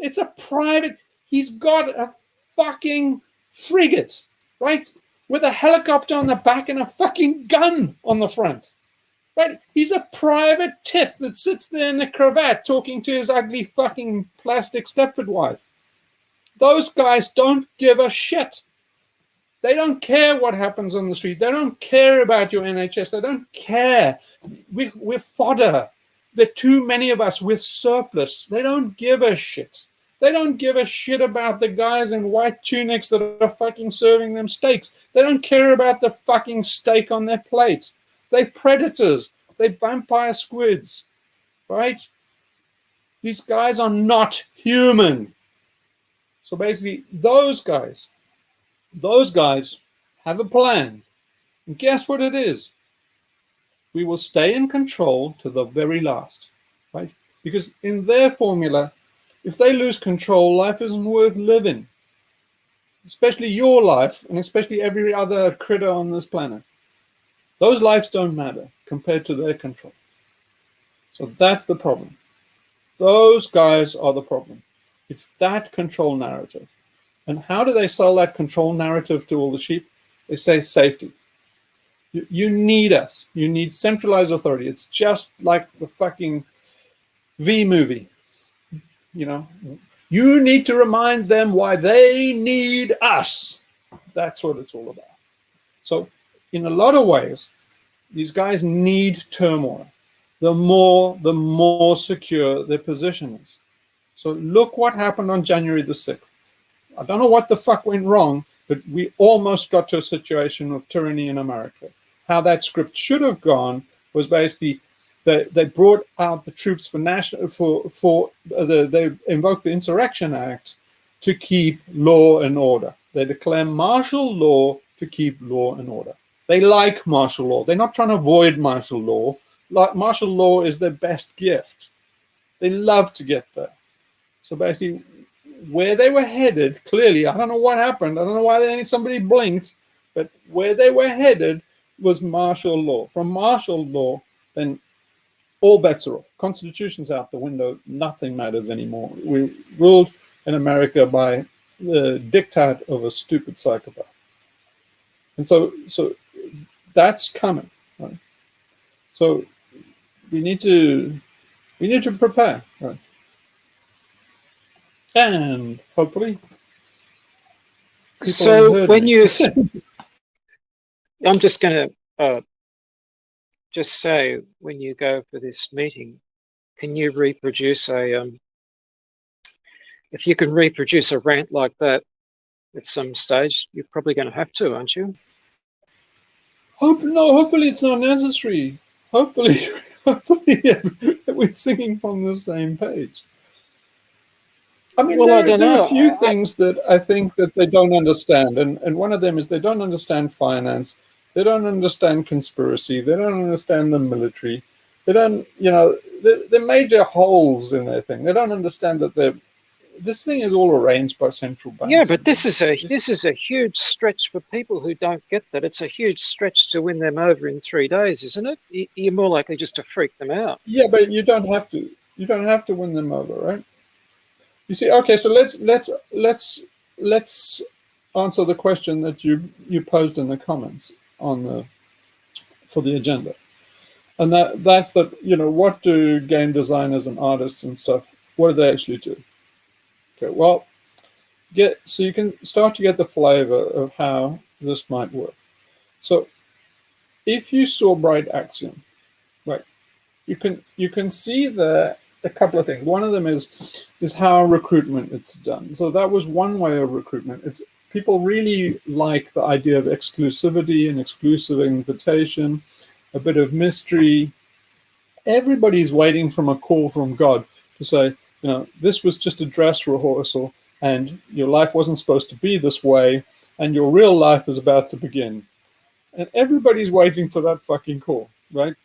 It's a private, he's got a fucking frigate, right? With a helicopter on the back and a fucking gun on the front, right? He's a private tit that sits there in a cravat talking to his ugly fucking plastic Stepford wife. Those guys don't give a shit. They don't care what happens on the street. They don't care about your NHS. They don't care. We're fodder. There are too many of us. We're surplus. They don't give a shit. They don't give a shit about the guys in white tunics that are fucking serving them steaks. They don't care about the fucking steak on their plate. They're predators. They're vampire squids, right? These guys are not human. So basically, those guys have a plan. And guess what it is? We will stay in control to the very last, right? Because in their formula, if they lose control, life isn't worth living. Especially your life, and especially every other critter on this planet. Those lives don't matter compared to their control. So that's the problem. Those guys are the problem. It's that control narrative. And how do they sell that control narrative to all the sheep? They say safety. You need us. You need centralized authority. It's just like the fucking V movie. You know, you need to remind them why they need us. That's what it's all about. So in a lot of ways, these guys need turmoil. The more secure their position is. So look what happened on January the 6th. I don't know what the fuck went wrong, but we almost got to a situation of tyranny in America. How that script should have gone was basically they brought out the troops for they invoked the Insurrection Act to keep law and order. They declare martial law to keep law and order. They like martial law. They're not trying to avoid martial law. Like, martial law is their best gift. They love to get there. So basically, where they were headed, clearly, I don't know what happened. I don't know why somebody blinked, but where they were headed was martial law. From martial law, then all bets are off. Constitution's out the window. Nothing matters anymore. We ruled in America by the diktat of a stupid psychopath. And so that's coming. Right? So we need to prepare. Right? And hopefully, so when you, I'm just going to just say, when you go for this meeting, can you reproduce if you can reproduce a rant like that at some stage, you're probably going to have to, aren't you? Hopefully it's not necessary. Hopefully we're singing from the same page. I mean, well, there are a few things that I think that they don't understand, and one of them is they don't understand finance, they don't understand conspiracy, they don't understand the military, they don't, they're major holes in their thing. They don't understand that this thing is all arranged by central banks. Yeah, but this is a huge stretch for people who don't get that. It's a huge stretch to win them over in 3 days, isn't it? You're more likely just to freak them out. Yeah, but you don't have to. You don't have to win them over, right? You see, okay, so let's answer the question that you posed in the comments for the agenda, and that's that. What do game designers and artists and stuff? What do they actually do? Okay, well, so you can start to get the flavor of how this might work. So, if you saw Bright Axiom, right, you can see there a couple of things. One of them is how recruitment is done. So that was one way of recruitment. It's people really like the idea of exclusivity and exclusive invitation, a bit of mystery. Everybody's waiting from a call from God to say, this was just a dress rehearsal, and your life wasn't supposed to be this way, and your real life is about to begin. And everybody's waiting for that fucking call, right?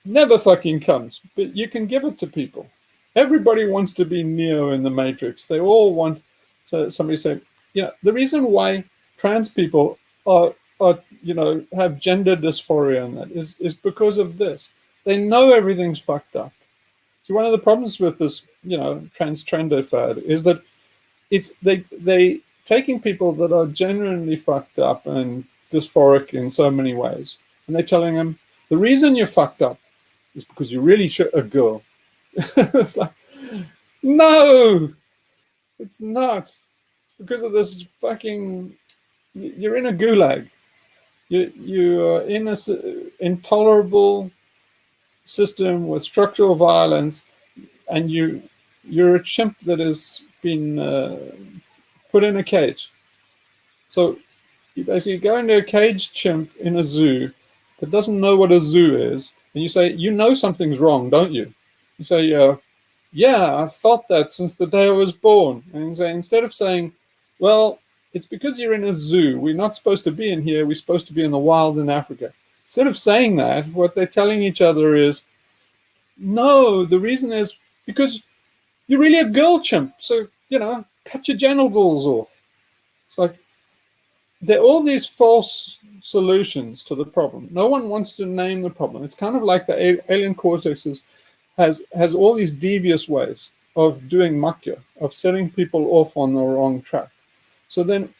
Never fucking comes, but you can give it to people. Everybody wants to be Neo in the Matrix. They all want. So somebody say, the reason why trans people are have gender dysphoria and that is because of this. They know everything's fucked up. See, one of the problems with this, trans-trendo fad is that it's they taking people that are genuinely fucked up and dysphoric in so many ways, and they're telling them the reason you're fucked up is because you really should a girl. It's like, no, it's not. It's because of this fucking. You're in a gulag. You are in a intolerable system with structural violence, and you're a chimp that has been put in a cage. So you basically go into a caged chimp in a zoo that doesn't know what a zoo is, and you say, something's wrong, don't you? You say, yeah, I've thought that since the day I was born. And you say, instead of saying, well, it's because you're in a zoo. We're not supposed to be in here. We're supposed to be in the wild in Africa. Instead of saying that, what they're telling each other is, no, the reason is because you're really a girl chimp. So, cut your genitals off. It's like, there are all these false solutions to the problem. No one wants to name the problem. It's kind of like the alien cortex has all these devious ways of doing makya, of setting people off on the wrong track. So then,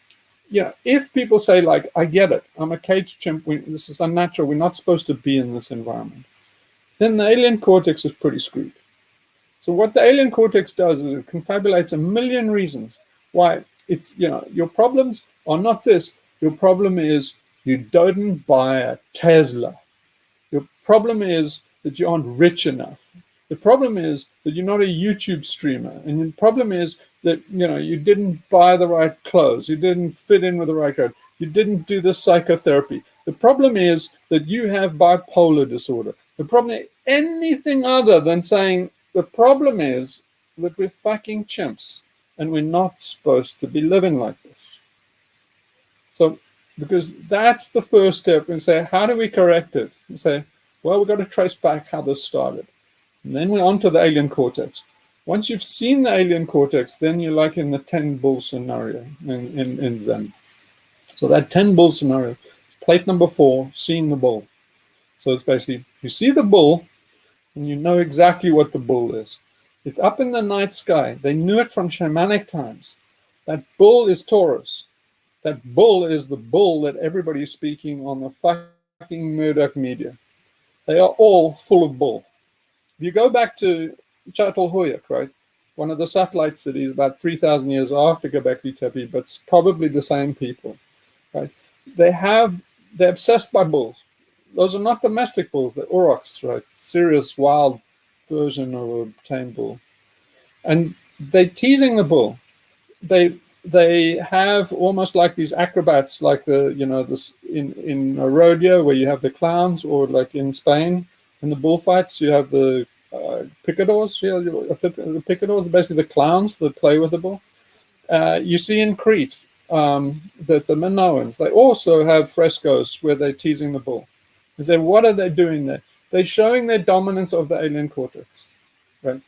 if people say, like, I get it, I'm a caged chimp, this is unnatural, we're not supposed to be in this environment. then the alien cortex is pretty screwed. So what the alien cortex does is it confabulates a million reasons why it's, your problems are not this. Your problem is you didn't buy a Tesla. Your problem is that you aren't rich enough. The problem is that you're not a YouTube streamer. And the problem is that, you didn't buy the right clothes. You didn't fit in with the right clothes. You didn't do the psychotherapy. The problem is that you have bipolar disorder. The problem is anything other than saying the problem is that we're fucking chimps and we're not supposed to be living like this. So, because that's the first step, and say, how do we correct it? And say, well, we've got to trace back how this started. And then we're on to the alien cortex. Once you've seen the alien cortex, then you're like in the 10 bull scenario in Zen. So that 10 bull scenario, plate number 4, seeing the bull. So it's basically, you see the bull, and you know exactly what the bull is. It's up in the night sky. They knew it from shamanic times. That bull is Taurus. That bull is the bull that everybody's speaking on the fucking Murdoch media. They are all full of bull. If you go back to Çatalhöyük, right? One of the satellite cities about 3,000 years after Göbekli Tepe, but it's probably the same people, right? They're obsessed by bulls. Those are not domestic bulls, they're aurochs, right? Serious wild version of a tame bull. And they're teasing the bull. They have almost like these acrobats, like this in a rodeo where you have the clowns, or like in Spain in the bullfights you have the picadors. The picadors are basically the clowns that play with the bull. You see in Crete that the Minoans, they also have frescoes where they're teasing the bull. And say, what are they doing there? They're showing their dominance of the alien cortex, right?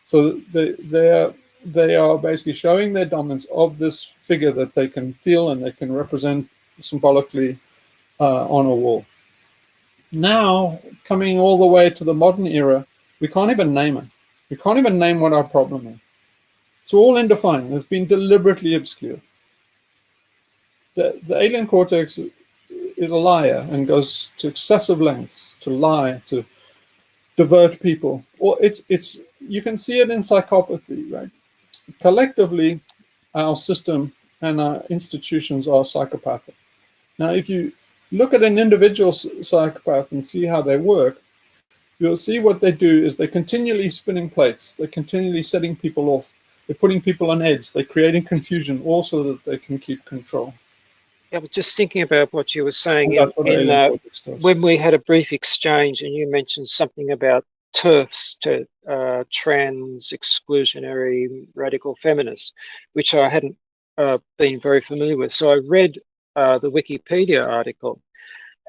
So they are basically showing their dominance of this figure that they can feel and they can represent symbolically on a wall. Now, coming all the way to the modern era, we can't even name it. We can't even name what our problem is. It's all indefined. It's been deliberately obscured. The alien cortex is a liar and goes to excessive lengths to lie, to divert people. Or it's you can see it in psychopathy, right? Collectively, our system and our institutions are psychopathic. Now, if you look at an individual psychopath and see how they work, you'll see what they do is they're continually spinning plates. They're continually setting people off. They're putting people on edge. They're creating confusion, all so that they can keep control. Yeah, but just thinking about what you were saying when we had a brief exchange, and you mentioned something about TERFs, trans exclusionary radical feminists, which I hadn't been very familiar with. So I read the Wikipedia article,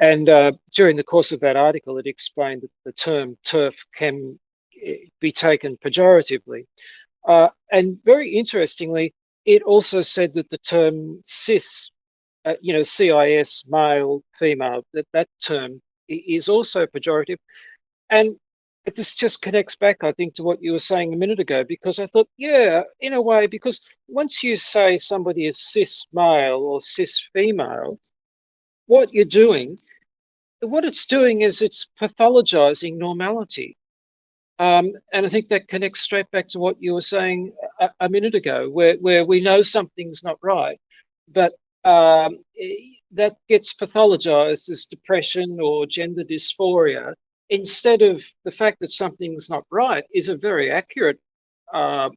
and during the course of that article, it explained that the term TERF can be taken pejoratively. And very interestingly, it also said that the term cis, CIS, male, female, that term is also pejorative. And this just connects back, I think, to what you were saying a minute ago, because I thought, yeah, in a way, because once you say somebody is cis male or cis female, what it's doing is it's pathologizing normality. And I think that connects straight back to what you were saying a minute ago, where we know something's not right, but that gets pathologized as depression or gender dysphoria, instead of the fact that something's not right is a very accurate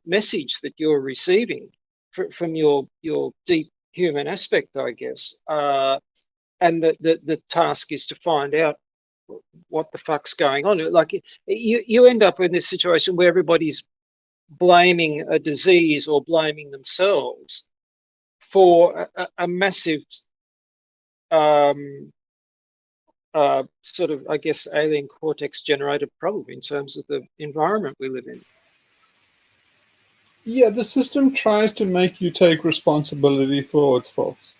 message that you're receiving from your deep human aspect, I guess. And the task is to find out what the fuck's going on. Like you end up in this situation where everybody's blaming a disease or blaming themselves for a massive sort of, I guess, alien cortex generated problem in terms of the environment we live in. Yeah, the system tries to make you take responsibility for its faults.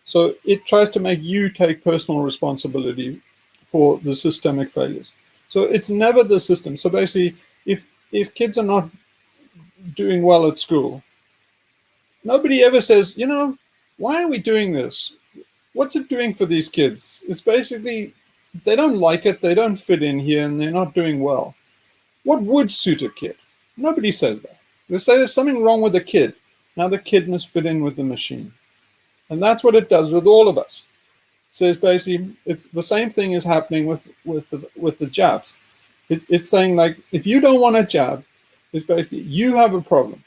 So it tries to make you take personal responsibility for the systemic failures. So it's never the system. So basically, if kids are not doing well at school, nobody ever says, why are we doing this? What's it doing for these kids? It's basically they don't like it, they don't fit in here, and they're not doing well. What would suit a kid? Nobody says that. They say there's something wrong with the kid. Now the kid must fit in with the machine. And that's what it does with all of us. So it's basically, it's the same thing is happening with the jabs. It's saying, like, if you don't want a jab, it's basically, you have a problem.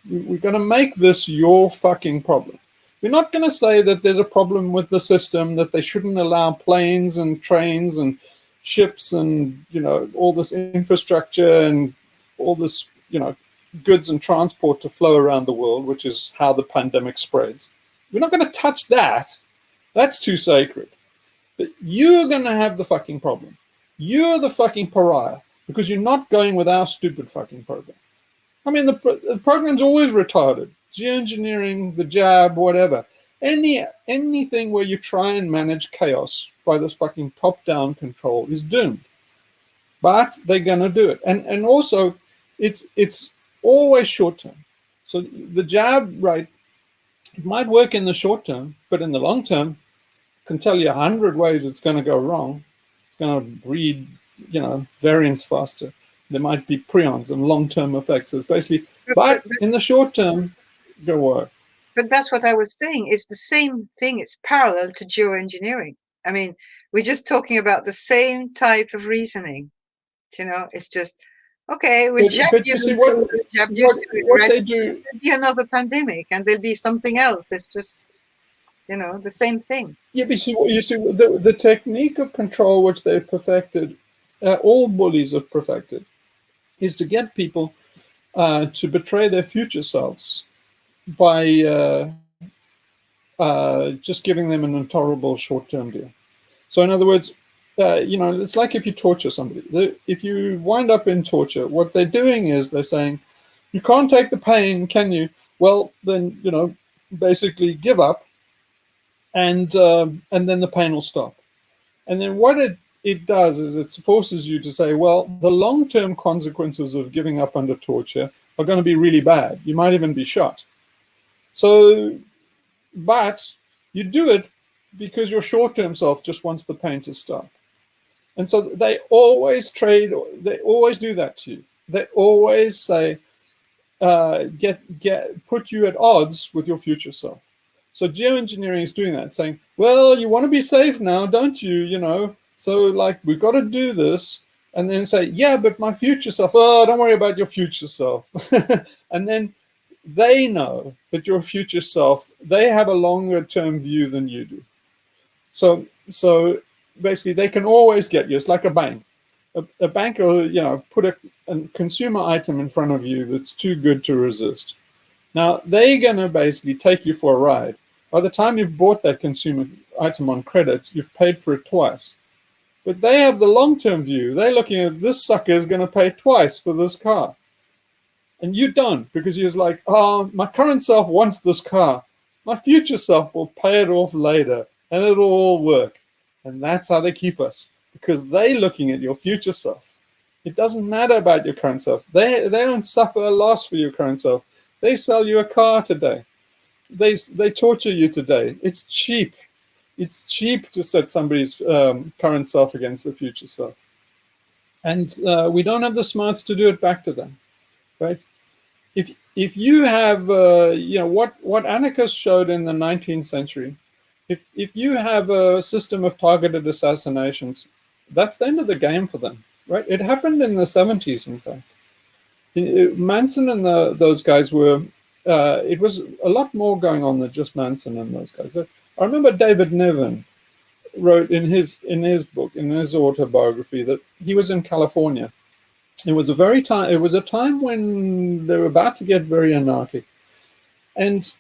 We're going to make this your fucking problem. We're not going to say that there's a problem with the system, that they shouldn't allow planes and trains and ships and, you know, all this infrastructure and all this, you know, goods and transport to flow around the world, which is how the pandemic spreads. We're not going to touch that. That's too sacred. But you're going to have the fucking problem. You're the fucking pariah because you're not going with our stupid fucking program. I mean, the program's always retarded. Geoengineering, the jab, whatever. Anything where you try and manage chaos by this fucking top-down control is doomed. But they're going to do it. And also, it's always short-term. So the jab, right, it might work in the short term, but in the long term, I can tell you 100 ways it's going to go wrong. It's going to breed, you know, variants faster. There might be prions and long-term effects. It's basically, but in the short term, go work. But that's what I was saying. It's the same thing. It's parallel to geoengineering. I mean, we're just talking about the same type of reasoning. You know, it's just, okay, we'll jab you see, what they do. There'll be another pandemic and there'll be something else. It's just, you know, the same thing. Yeah, but you see the technique of control which they've perfected, all bullies have perfected, is to get people to betray their future selves by just giving them an intolerable short-term deal. So in other words, you know, it's like if you torture somebody. If you wind up in torture, what they're doing is they're saying, you can't take the pain, can you? Well, then, you know, basically give up, and then the pain will stop. And then what it does is it forces you to say, well, the long-term consequences of giving up under torture are going to be really bad. You might even be shot. So, but you do it because your short-term self just wants the pain to stop. And so they always they always do that to you. They always say, put you at odds with your future self. So geoengineering is doing that, saying, well, you want to be safe now, don't you? You know, so like, we've got to do this. And then say, yeah, but my future self, oh, don't worry about your future self. And then they know that your future self, they have a longer term view than you do. So basically they can always get you. It's like a bank. A bank will, you know, put a consumer item in front of you that's too good to resist. Now they're going to basically take you for a ride. By the time you've bought that consumer item on credit, you've paid for it twice. But they have the long-term view. They're looking at, this sucker is going to pay twice for this car. And you don't, because you're like, oh, my current self wants this car. My future self will pay it off later, and it'll all work. And that's how they keep us, because they're looking at your future self. It doesn't matter about your current self. They don't suffer a loss for your current self. They sell you a car today. They torture you today. It's cheap. It's cheap to set somebody's current self against the future self. And we don't have the smarts to do it back to them, right? If you have, you know, what anarchists showed in the 19th century, if you have a system of targeted assassinations, that's the end of the game for them, right? It happened in the 70s, in fact. Manson and those guys were, it was a lot more going on than just Manson and those guys. I remember David Niven wrote in his book, in his autobiography, that he was in California. It was a time when they were about to get very anarchic, and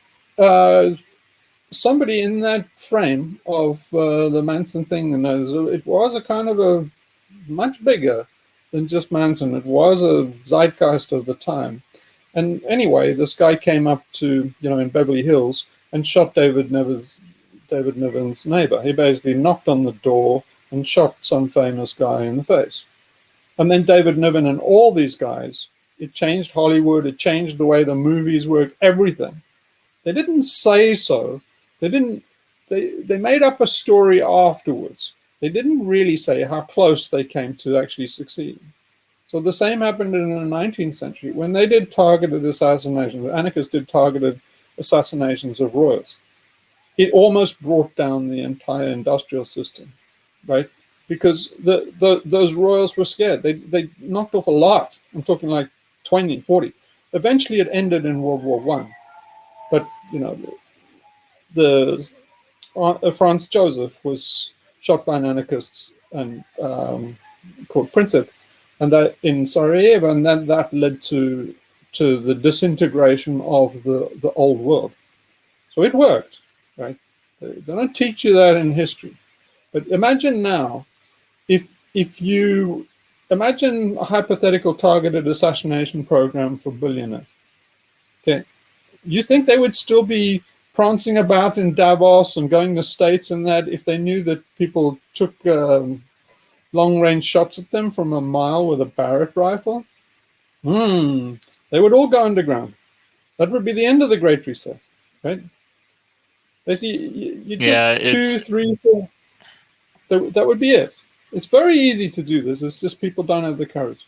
somebody in that frame of the Manson thing, and it was a kind of a much bigger than just Manson. It was a zeitgeist of the time. And anyway, this guy came up to, you know, in Beverly Hills and shot David Niven's neighbor. He basically knocked on the door and shot some famous guy in the face. And then David Niven and all these guys, it changed Hollywood, it changed the way the movies worked, everything. They didn't say so. They made up a story afterwards. They didn't really say how close they came to actually succeeding. So the same happened in the 19th century when they did targeted assassinations. Anarchists did targeted assassinations of royals. It almost brought down the entire industrial system, right? Because those royals were scared. They knocked off a lot. I'm talking like 20, 40. Eventually, it ended in World War I. But you know, Franz Joseph was shot by an anarchist and called Princip, and that in Sarajevo, and then that led to the disintegration of the old world. So it worked, right? They don't teach you that in history. But imagine now, if you imagine a hypothetical targeted assassination program for billionaires. Okay, you think they would still be prancing about in Davos and going to states and that if they knew that people took long-range shots at them from a mile with a Barrett rifle? They would all go underground. That would be the end of the Great Reset, right? You just 2, 3, 4. That would be it. It's very easy to do this. It's just people don't have the courage.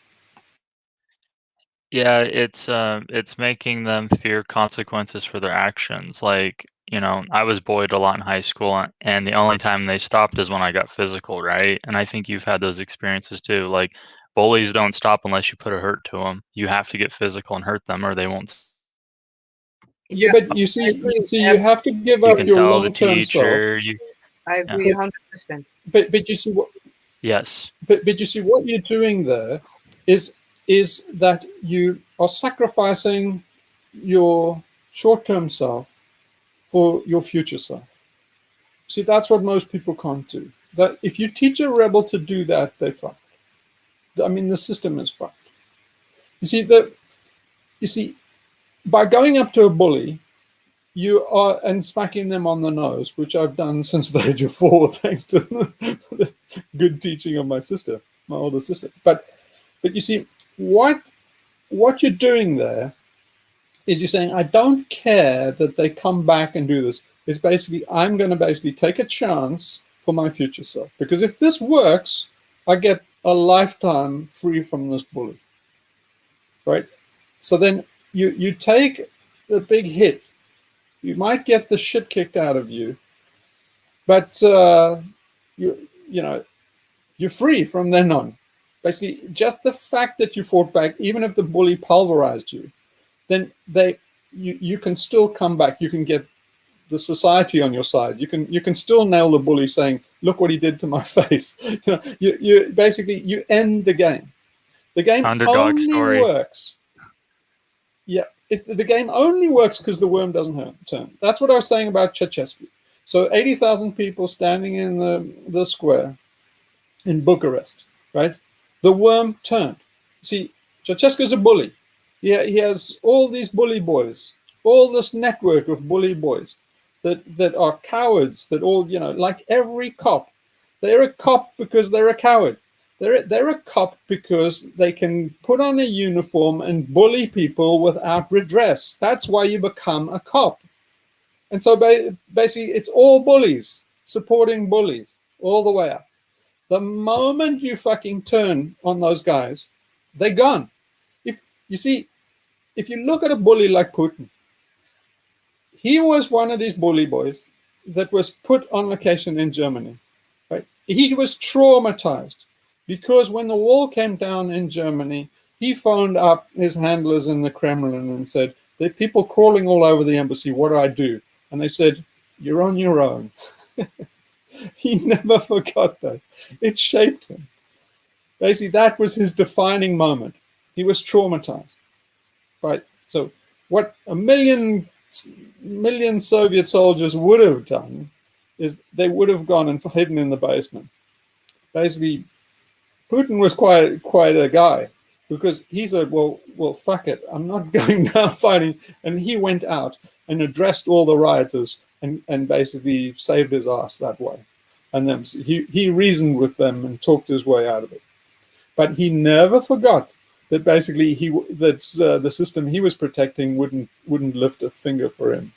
Yeah, it's making them fear consequences for their actions. Like, you know, I was bullied a lot in high school, and the only time they stopped is when I got physical, right? And I think you've had those experiences too. Like, bullies don't stop unless you put a hurt to them. You have to get physical and hurt them, or they won't. Yeah, but you have to give You up can your tell the long-term self. teacher. I agree 100%. But you see what? Yes. But you see what you're doing there is that you are sacrificing your short-term self for your future self. See, that's what most people can't do. That if you teach a rebel to do that, they're fucked. I mean, the system is fucked. You see, by going up to a bully, you are and smacking them on the nose, which I've done since the age of 4, thanks to the good teaching of my sister, my older sister. But you see, what you're doing there is you're saying, I don't care that they come back and do this. It's basically, I'm going to basically take a chance for my future self. Because if this works, I get a lifetime free from this bully. Right? So then you take the big hit. You might get the shit kicked out of you, but you're free from then on. Basically, just the fact that you fought back, even if the bully pulverized you, then you can still come back. You can get the society on your side. You can still nail the bully, saying, "Look what he did to my face." You basically you end the game. The game Underdog only story. works. Yeah, the game only works because the worm doesn't turn. That's what I was saying about Ceausescu. So 80,000 people standing in the square in Bucharest, right? The worm turned. See, Ceausescu's a bully. He has all these bully boys, all this network of bully boys that are cowards, that all, like every cop. They're a cop because they're a coward. They're a cop because they can put on a uniform and bully people without redress. That's why you become a cop. And so basically, it's all bullies supporting bullies all the way up. The moment you fucking turn on those guys, they're gone. If you look at a bully like Putin, he was one of these bully boys that was put on location in Germany. Right? He was traumatized because when the wall came down in Germany, he phoned up his handlers in the Kremlin and said, there are people crawling all over the embassy. What do I do? And they said, you're on your own. He never forgot that. It shaped him. Basically, that was his defining moment. He was traumatized. Right? So what a million Soviet soldiers would have done is they would have gone and hidden in the basement. Basically, Putin was quite a guy because he said, well, fuck it. I'm not going down fighting. And he went out and addressed all the rioters and basically saved his ass that way. And then he reasoned with them and talked his way out of it. But he never forgot that basically the system he was protecting wouldn't lift a finger for him.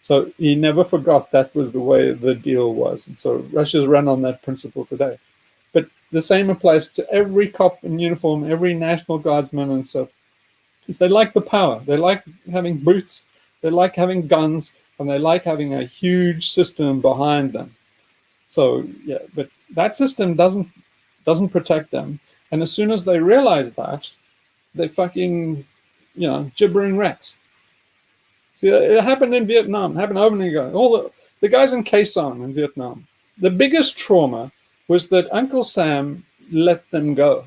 So he never forgot that was the way the deal was. And so Russia's run on that principle today. But the same applies to every cop in uniform, every National Guardsman and stuff. Is they like the power. They like having boots. They like having guns, and they like having a huge system behind them. So yeah, but that system doesn't protect them. And as soon as they realize that, they fucking, gibbering wrecks. See, it happened in Vietnam. It happened over and over. All the guys in Khe Sanh in Vietnam. The biggest trauma was that Uncle Sam let them go.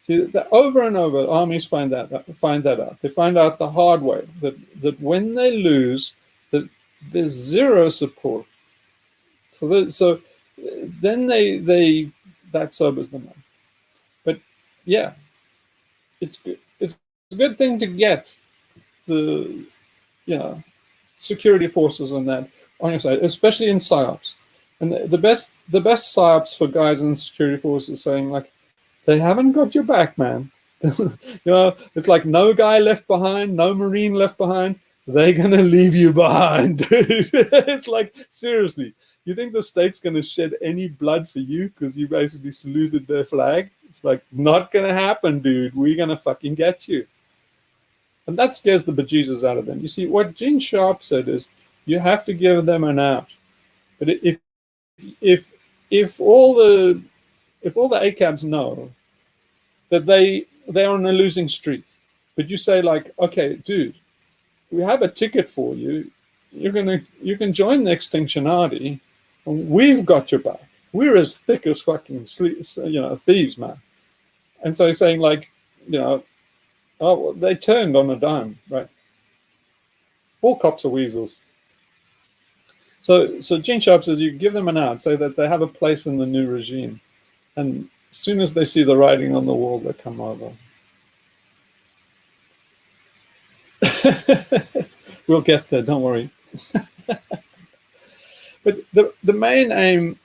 See, that over and over, armies find that out. They find out the hard way that when they lose, that there's zero support. So then they that sobers them up. But yeah, it's good. It's a good thing to get the security forces on your side, especially in psyops. And the best psyops for guys in security forces saying like, they haven't got your back, man. It's like no guy left behind, no Marine left behind. They're gonna leave you behind, dude. It's like, seriously, you think the state's gonna shed any blood for you because you basically saluted their flag? It's like, not gonna happen, dude. We're gonna fucking get you. And that scares the bejesus out of them. You see, what Gene Sharp said is, you have to give them an out. But if all the ACABs know that they're on a losing streak, but you say like, okay, dude, we have a ticket for you. You can join the Extinctionati, and we've got your back. We're as thick as fucking thieves, man. And so he's saying like, oh, well, they turned on a dime, right? All cops are weasels. So Gene Sharp says you give them an out, say that they have a place in the new regime, and as soon as they see the writing on the wall, they come over. We'll get there, don't worry. But the main aim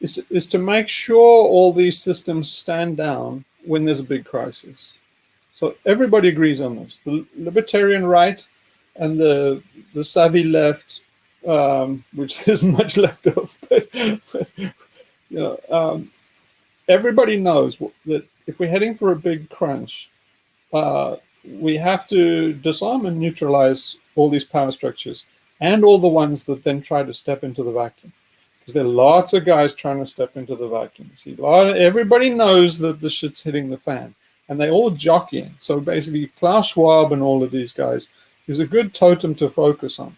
is to make sure all these systems stand down when there's a big crisis. So everybody agrees on this. The libertarian right and the savvy left, which there's much left of, but everybody knows that if we're heading for a big crunch, we have to disarm and neutralize all these power structures and all the ones that then try to step into the vacuum. Because there are lots of guys trying to step into the vacuum. See, everybody knows that the shit's hitting the fan, and they're all jockeying. So basically, Klaus Schwab and all of these guys is a good totem to focus on.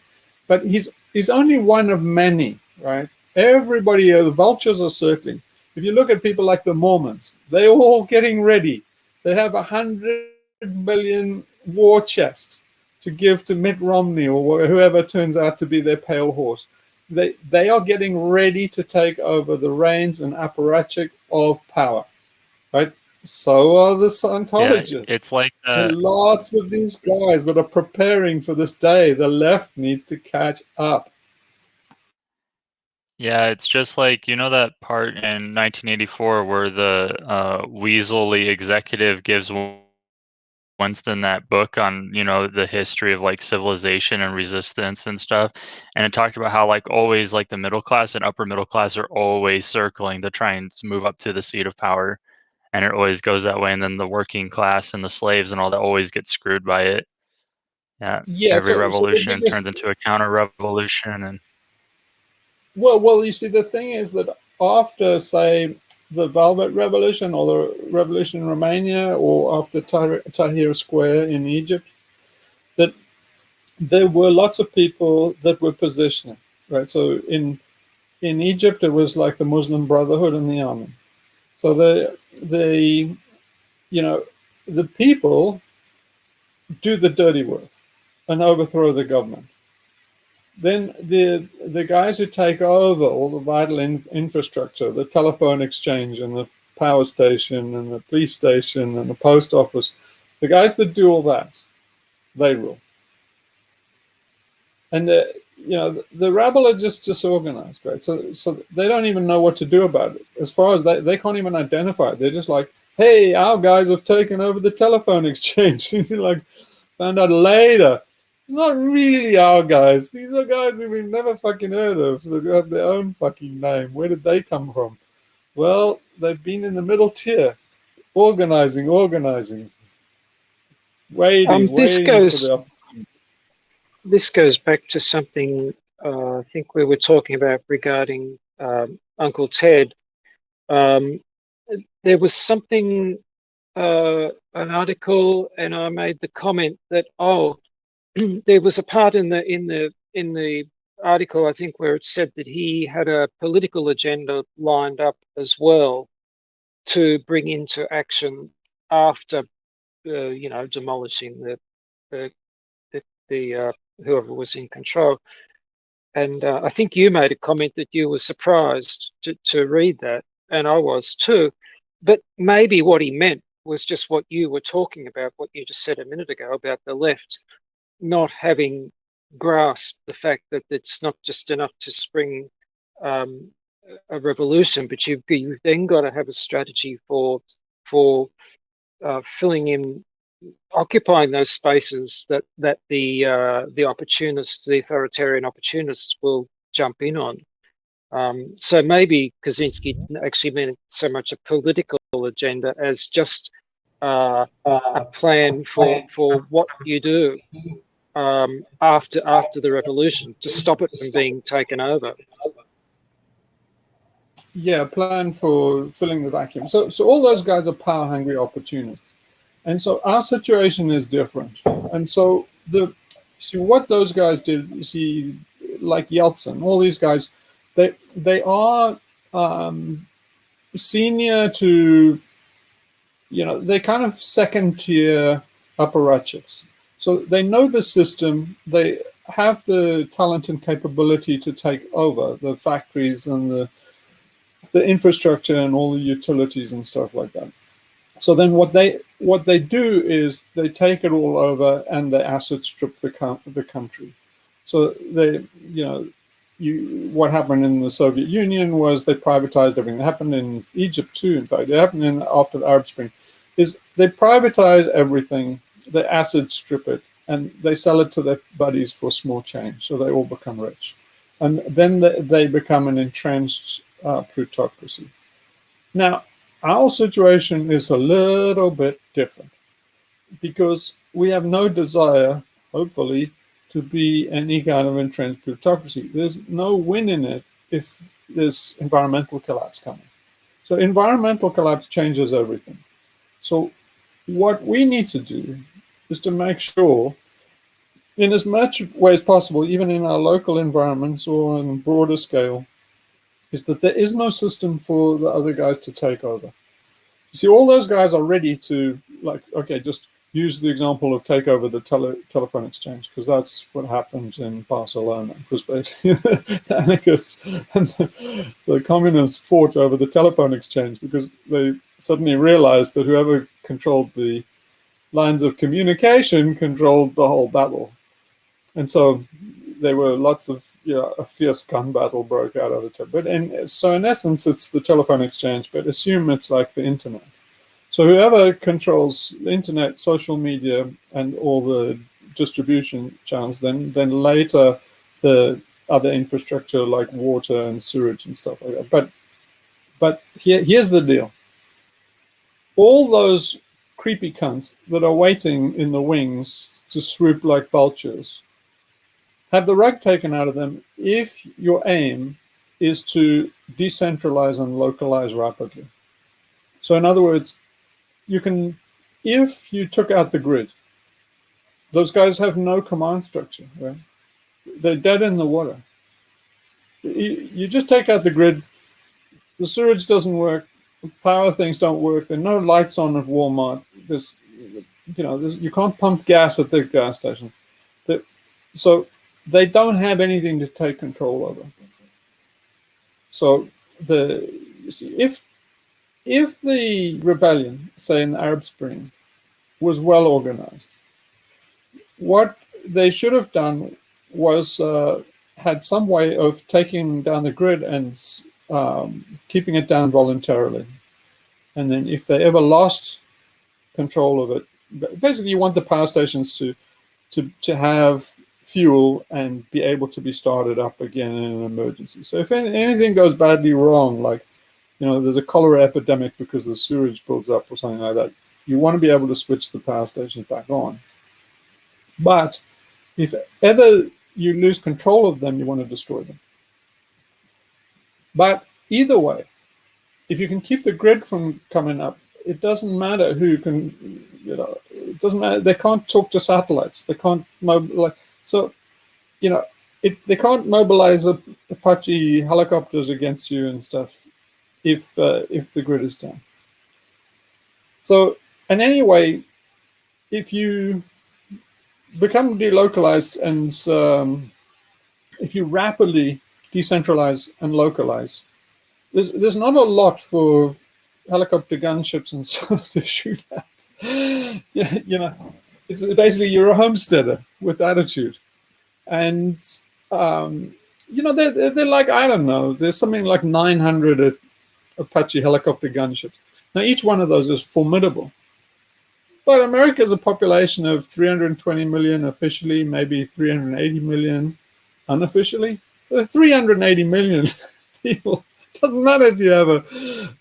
But he's only one of many, right? Everybody, the vultures are circling. If you look at people like the Mormons, they're all getting ready. They have 100 million war chest to give to Mitt Romney or whoever turns out to be their pale horse. They are getting ready to take over the reins and apparatchik of power, right? So are the Scientologists. Yeah, it's like there are lots of these guys that are preparing for this day. The left needs to catch up. Yeah, it's just like, that part in 1984 where the weaselly executive gives Winston that book on, the history of like civilization and resistance and stuff. And it talked about how like always like the middle class and upper middle class are always circling to try and move up to the seat of power. And it always goes that way. And then the working class and the slaves and all that always get screwed by it. Yeah. Every revolution turns into a counter revolution. And well, you see, the thing is that after, say, the Velvet Revolution or the revolution in Romania or after Tahrir Square in Egypt, that there were lots of people that were positioning, right? So in Egypt, it was like the Muslim Brotherhood and the army. So the people do the dirty work and overthrow the government. Then the guys who take over all the vital infrastructure, the telephone exchange and the power station and the police station and the post office, the guys that do all that, they rule. And the rabble are just disorganized, right? So they don't even know what to do about it. As far as they can't even identify it. They're just like, hey, our guys have taken over the telephone exchange. Like, found out later. It's not really our guys. These are guys who we've never fucking heard of. They have their own fucking name. Where did they come from? Well, they've been in the middle tier, organizing, waiting This for goes the. this goes back to something I think we were talking about regarding Uncle Ted. There was something, an article, and I made the comment that there was a part in the article, I think, where it said that he had a political agenda lined up as well to bring into action after, demolishing the whoever was in control. And I think you made a comment that you were surprised to read that, and I was too. But maybe what he meant was just what you were talking about, what you just said a minute ago about the left not having grasped the fact that it's not just enough to spring a revolution, but you've then got to have a strategy for filling in, occupying those spaces that the opportunists, the authoritarian opportunists, will jump in on. So maybe Kaczynski didn't actually mean so much a political agenda as just a plan for what you do after the revolution to stop it from being taken over. Yeah, plan for filling the vacuum. So all those guys are power hungry opportunists, and so our situation is different. And so see what those guys did. You see, like Yeltsin, all these guys, they are senior to, they're kind of second tier apparatchiks. So they know the system. They have the talent and capability to take over the factories and the infrastructure and all the utilities and stuff like that. So then what they do is they take it all over and they asset strip the country. So what happened in the Soviet Union was they privatized everything. It happened in Egypt too, in fact. It happened after the Arab Spring. Is they privatize everything, they asset strip it, and they sell it to their buddies for small change. So they all become rich. And then they become an entrenched plutocracy. Now, our situation is a little bit different because we have no desire, hopefully, to be any kind of entrenched plutocracy. There's no win in it if there's environmental collapse coming. So environmental collapse changes everything. So what we need to do is to make sure, in as much way as possible, even in our local environments or on a broader scale, is that there is no system for the other guys to take over. You see, all those guys are ready to, just use the example of take over the telephone exchange, because that's what happened in Barcelona. Because basically the anarchists and the communists fought over the telephone exchange because they suddenly realized that whoever controlled the lines of communication controlled the whole battle. And so there were lots of, a fierce gun battle broke out over it. But in essence, it's the telephone exchange, but assume it's like the internet. So whoever controls the internet, social media, and all the distribution channels, then later the other infrastructure like water and sewage and stuff like that. But here's the deal. All those creepy cunts that are waiting in the wings to swoop like vultures have the rug taken out of them if your aim is to decentralize and localize rapidly. So in other words, if you took out the grid, those guys have no command structure, right? They're dead in the water. You just take out the grid, the sewage doesn't work, the power things don't work, there are no lights on at Walmart, you can't pump gas at the gas station. So they don't have anything to take control over. So if the rebellion, say in the Arab Spring, was well organized, what they should have done was had some way of taking down the grid and keeping it down voluntarily. And then if they ever lost control of it, basically you want the power stations to to have fuel and be able to be started up again in an emergency. So if anything goes badly wrong, like, you know, there's a cholera epidemic because the sewage builds up or something like that, you want to be able to switch the power stations back on. But if ever you lose control of them, you want to destroy them. But either way, if you can keep the grid from coming up, it doesn't matter who can, you know, it doesn't matter. They can't talk to satellites. They can't mobilize. So, you know, they can't mobilize Apache helicopters against you and stuff if the grid is down. So, and anyway, if you become delocalized and if you rapidly decentralize and localize, there's not a lot for helicopter gunships and so to shoot at. You know, it's basically you're a homesteader with attitude, and you know they're like, I don't know, there's something like 900 Apache helicopter gunships. Now each one of those is formidable, but America has a population of 320 million officially, maybe 380 million unofficially. 380 million people. Doesn't matter if you have a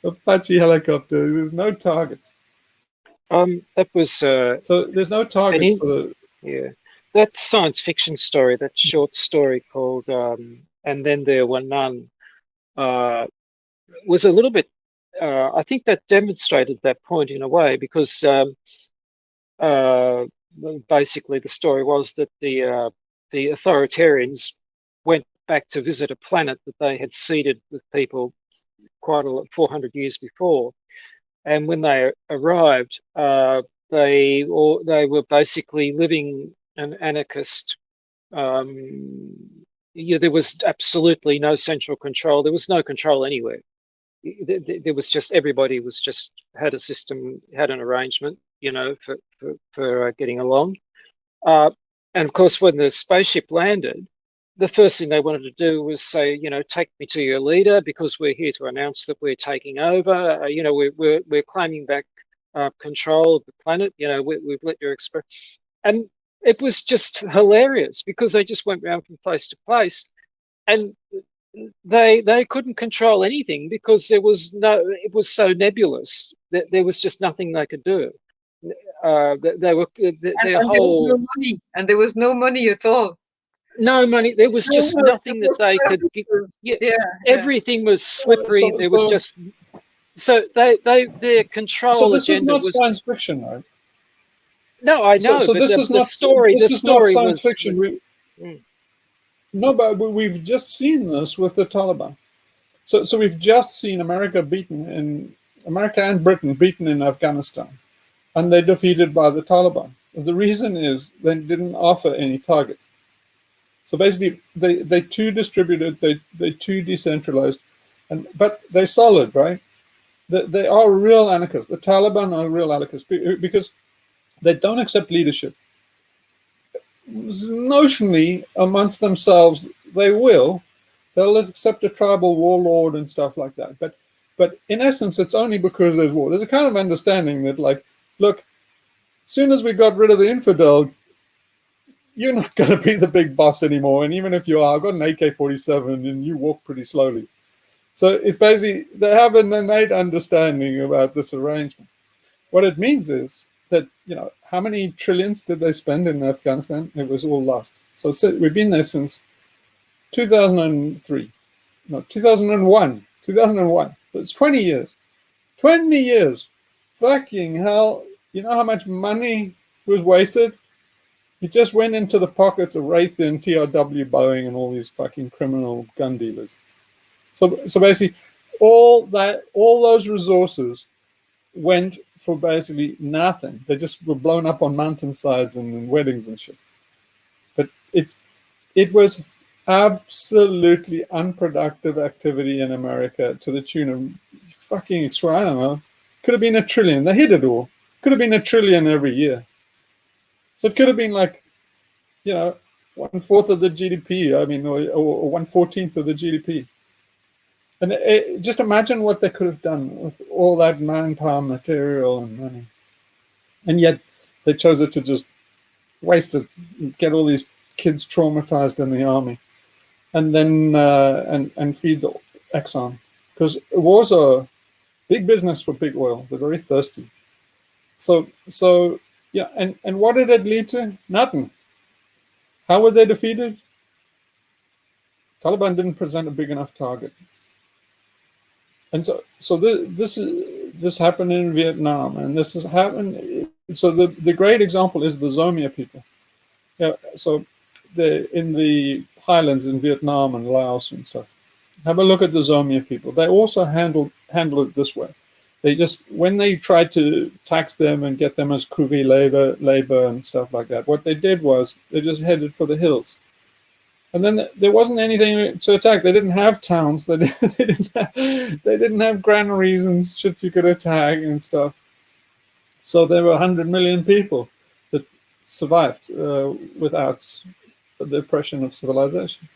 Apache helicopter. There's no targets. That was so there's no targets for the that science fiction story, that short story called "And Then There Were None," was a little bit. I think that demonstrated that point in a way, because basically the story was that the authoritarians went back to visit a planet that they had seeded with people quite 400 years before, and when they arrived, they were basically living an anarchist. There was absolutely no central control. There was no control anywhere. There was just, everybody was just had a system, had an arrangement, you know, for getting along. And of course, when the spaceship landed, the first thing they wanted to do was say, you know, take me to your leader, because we're here to announce that we're taking over. You know, we're claiming back control of the planet. You know, we've let you express. And it was just hilarious, because they just went around from place to place, and they couldn't control anything, because it was so nebulous that there was just nothing they could do. They were their whole, there was no money, and there was no money at all. No money. There was just nothing that they could give. Everything was slippery. There was just, so their control so this agenda is not science fiction, right? No, I know. So but this is the not story. This the is story not science was, fiction. No, but we've just seen this with the Taliban. So we've just seen America and Britain beaten in Afghanistan, and they're defeated by the Taliban. The reason is they didn't offer any targets. So basically, they too distributed, they too decentralized, but they're solid, right? They are real anarchists. The Taliban are real anarchists because they don't accept leadership. Notionally, amongst themselves, they'll accept a tribal warlord and stuff like that. But in essence, it's only because there's war. There's a kind of understanding that, like, look, as soon as we got rid of the infidel, you're not going to be the big boss anymore. And even if you are, I've got an AK-47 and you walk pretty slowly. So it's basically, they have an innate understanding about this arrangement. What it means is that, you know, how many trillions did they spend in Afghanistan? It was all lost. So we've been there since 2003. No, 2001. 2001. It's 20 years. 20 years. Fucking hell. You know how much money was wasted? It just went into the pockets of Raytheon, TRW, Boeing, and all these fucking criminal gun dealers. So basically, all those resources went for basically nothing. They just were blown up on mountainsides and weddings and shit. But it was absolutely unproductive activity in America to the tune of fucking extra. I don't know. Could have been $1 trillion. They hit it all. Could have been $1 trillion every year. So it could have been like, you know, 1/4 of the GDP. I mean, or 1/14 of the GDP. And just imagine what they could have done with all that manpower, material, and money. And yet they chose it to just wasted. Get all these kids traumatized in the army, and then and feed the Exxon, because wars are big business for big oil. They're very thirsty. So yeah, and what did it lead to? Nothing. How were they defeated? Taliban didn't present a big enough target. And so this happened in Vietnam, and this has happened. So the great example is the Zomia people. Yeah, so in the highlands in Vietnam and Laos and stuff. Have a look at the Zomia people. They also handle it this way. They just, when they tried to tax them and get them as Kuvi labor and stuff like that, what they did was they just headed for the hills. And then there wasn't anything to attack. They didn't have towns. They didn't have granaries and shit you could attack and stuff. So there were 100 million people that survived without the oppression of civilization.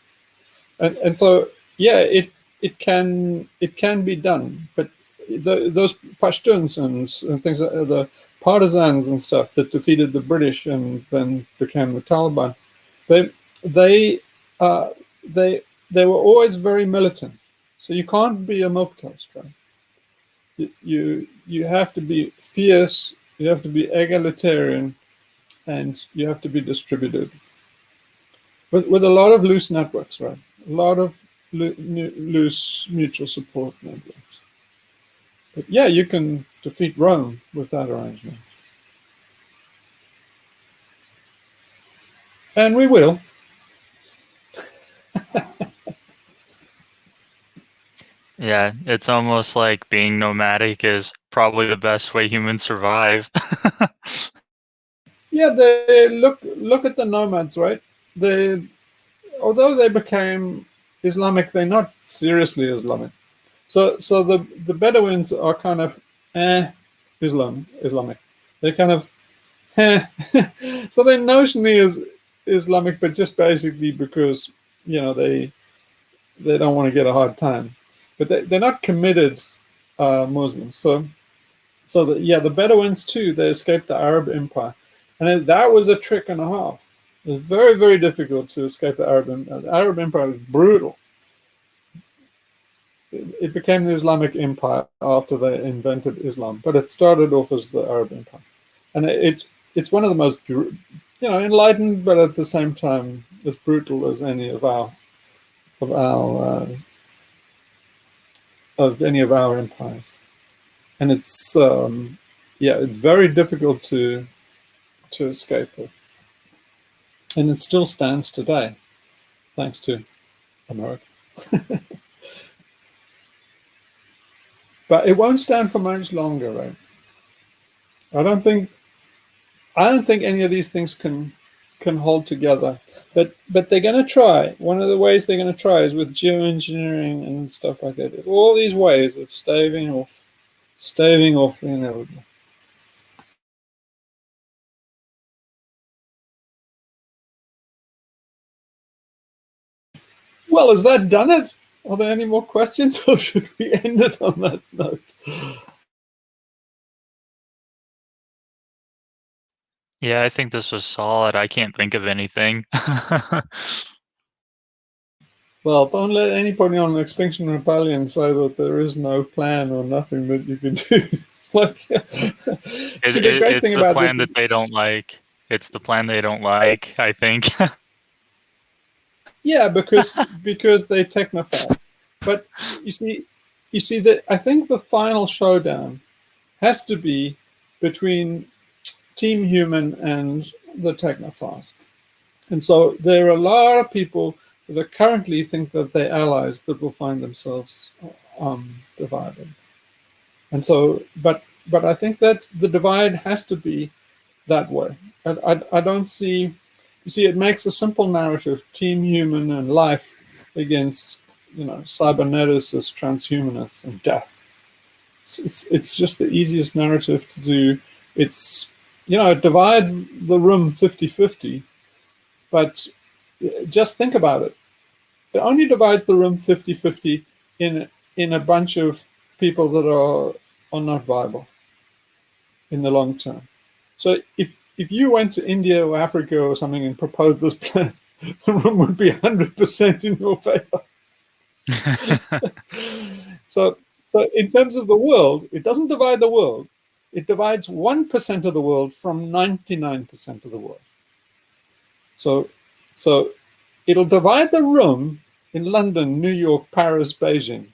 And so yeah, it can be done. But those Pashtuns and things, the partisans and stuff that defeated the British and then became the Taliban, they were always very militant. So you can't be a milquetoast, right? You have to be fierce, you have to be egalitarian, and you have to be distributed. With a lot of loose networks, right? A lot of loose mutual support networks. But yeah, you can defeat Rome with that arrangement. And we will. Yeah, it's almost like being nomadic is probably the best way humans survive. Yeah, they look at the nomads, right? Although they became Islamic, they're not seriously Islamic. So the Bedouins are kind of Islamic. They're kind of so they notionally is Islamic, but just basically because they don't want to get a hard time, but they're not committed Muslims. So the Bedouins too, they escaped the Arab Empire, and that was a trick and a half. It was very, very difficult to escape the Arab Empire. The Arab Empire was brutal. It became the Islamic Empire after they invented Islam, but it started off as the Arab Empire, and it's one of the most enlightened, but at the same time as brutal as any of any of our empires, and it's very difficult to escape it, and it still stands today, thanks to America. But it won't stand for much longer, right? I don't think any of these things can hold together. But they're going to try. One of the ways they're going to try is with geoengineering and stuff like that. All these ways of staving off the inevitable. Well, has that done it? Are there any more questions, or should we end it on that note? Yeah, I think this was solid. I can't think of anything. Well, don't let anybody on Extinction Rebellion say that there is no plan or nothing that you can do. It's the plan that they don't like. It's the plan they don't like, I think. Yeah, because they technophile. But you see that I think the final showdown has to be between Team Human and the technophiles. And so there are a lot of people that currently think that they're allies that will find themselves divided. And so, but I think that the divide has to be that way. I don't see. You see, it makes a simple narrative: Team Human and life against cyberneticists, transhumanists, and death. It's just the easiest narrative to do. It divides the room 50-50, but just think about it. It only divides the room 50-50 in a bunch of people that are not viable in the long term. So if you went to India or Africa or something and proposed this plan, the room would be 100% in your favor. So in terms of the world, it doesn't divide the world. It divides 1% of the world from 99% of the world. So it'll divide the room in London, New York, Paris, Beijing.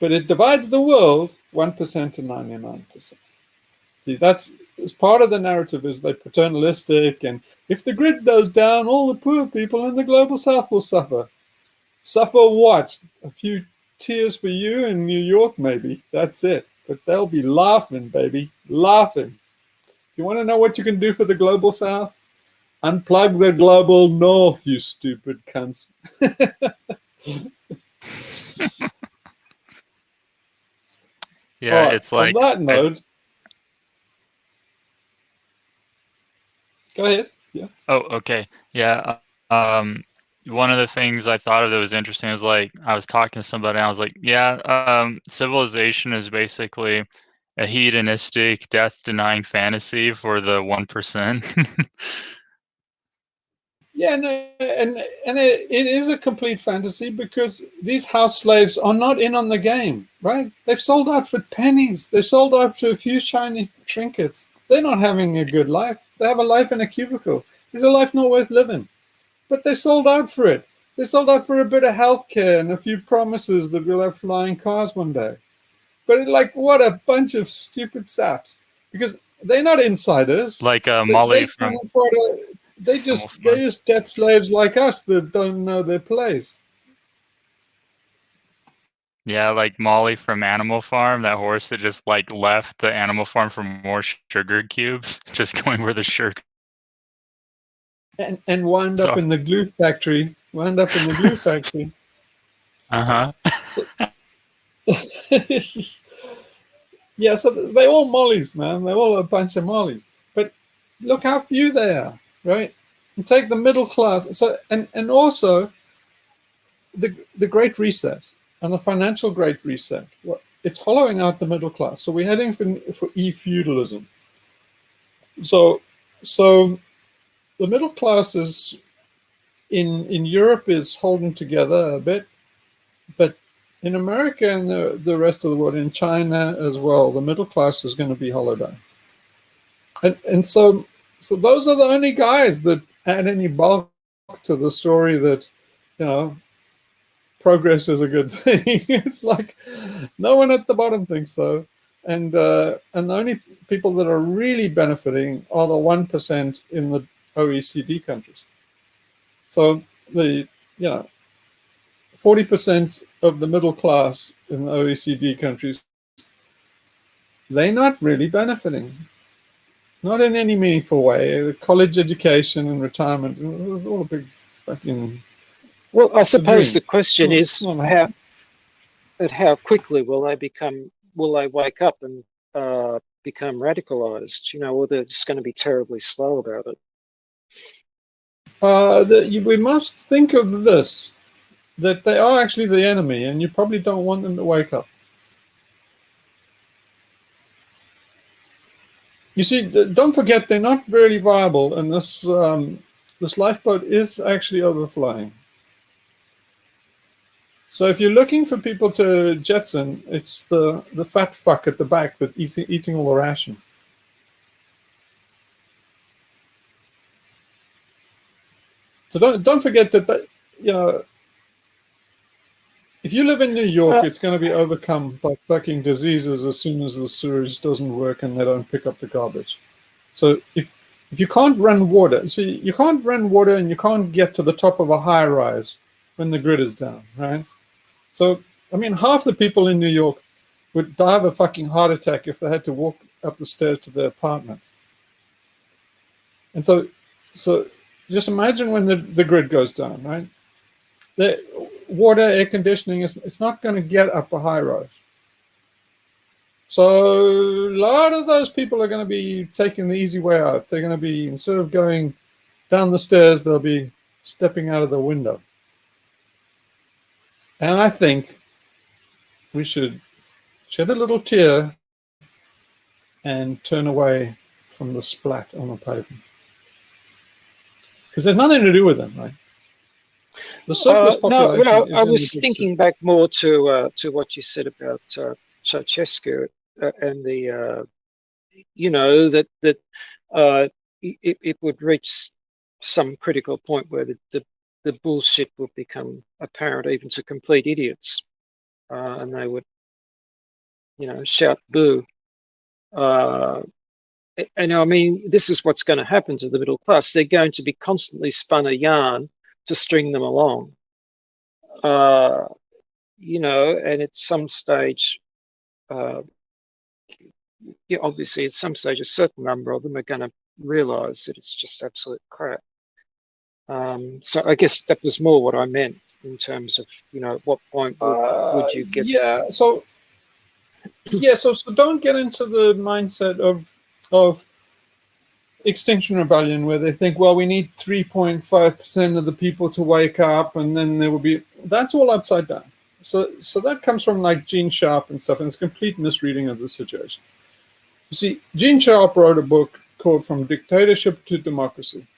But it divides the world 1% to 99%. See, that's part of the narrative is they're paternalistic, and if the grid goes down, all the poor people in the global south will suffer. Suffer what? A few tears for you in New York, maybe. That's it. But they'll be laughing, baby. Laughing. You want to know what you can do for the global south? Unplug the global north, you stupid cunts. Yeah, Right, it's like on that note, go ahead. Yeah. oh, okay. Yeah. One of the things I thought of that was interesting was like I was talking to somebody and I was like, yeah, civilization is basically a hedonistic, death-denying fantasy for the 1%. Yeah, no, and it is a complete fantasy because these house slaves are not in on the game, right? They've sold out for pennies. They sold out for a few shiny trinkets. They're not having a good life. They have a life in a cubicle. It's a life not worth living. But they sold out for it. They sold out for a bit of healthcare and a few promises that we'll have flying cars one day. But like, what a bunch of stupid saps! Because they're not insiders. Like They Molly can't from afford it. They're just debt slaves like us that don't know their place. yeah, like Molly from Animal Farm, that horse that just like left the Animal Farm for more sugar cubes, just going where the sugar. And wound up in the glue factory. Wound up in the glue factory. Uh-huh. So, yeah, so they're all mollies, man. They're all a bunch of mollies. But look how few they are, right? And take the middle class. So and also the Great Reset and the financial Great Reset. It's hollowing out the middle class. So we're heading for e-feudalism. So the middle class is in Europe is holding together a bit, but in America and the rest of the world, in China as well, the middle class is going to be hollowed out. And so those are the only guys that add any bulk to the story that, you know, progress is a good thing. It's like no one at the bottom thinks so. And the only people that are really benefiting are the 1% in the OECD countries. So the 40% of the middle class in the OECD countries, they're not really benefiting. Not in any meaningful way. College education and retirement, it's all a big fucking... Well, I suppose the question It's is not how quickly will they wake up and become radicalized, or they're just going to be terribly slow about it. We must think of this, that they are actually the enemy, and you probably don't want them to wake up. You see, don't forget they're not very viable, and this lifeboat is actually overflying. So if you're looking for people to jetson, it's the fat fuck at the back with eating all the ration. So don't forget that if you live in New York, it's going to be overcome by fucking diseases as soon as the sewage doesn't work and they don't pick up the garbage. So if you can't run water, see, you can't run water and you can't get to the top of a high rise when the grid is down, right? So, I mean, half the people in New York would die of a fucking heart attack if they had to walk up the stairs to their apartment. And so just imagine when the grid goes down, right? The water, air conditioning, it's not going to get up a high rise. So a lot of those people are going to be taking the easy way out. They're going to be, instead of going down the stairs, they'll be stepping out of the window. And I think we should shed a little tear and turn away from the splat on the pavement. Because there's nothing to do with them, right? The surplus population no, is I in the was big thinking back more to what you said about Ceausescu and the that it would reach some critical point where the bullshit would become apparent even to complete idiots, and they would shout boo. And I mean, this is what's going to happen to the middle class. They're going to be constantly spun a yarn to string them along. And at some stage, obviously at some stage, a certain number of them are going to realize that it's just absolute crap. So I guess that was more what I meant in terms of, at what point would you get? Yeah. So don't get into the mindset of Extinction Rebellion where they think, well, we need 3.5% of the people to wake up, and then there will be. That's all upside down. So that comes from like Gene Sharp and stuff, and it's a complete misreading of the situation. You see, Gene Sharp wrote a book called From Dictatorship to Democracy.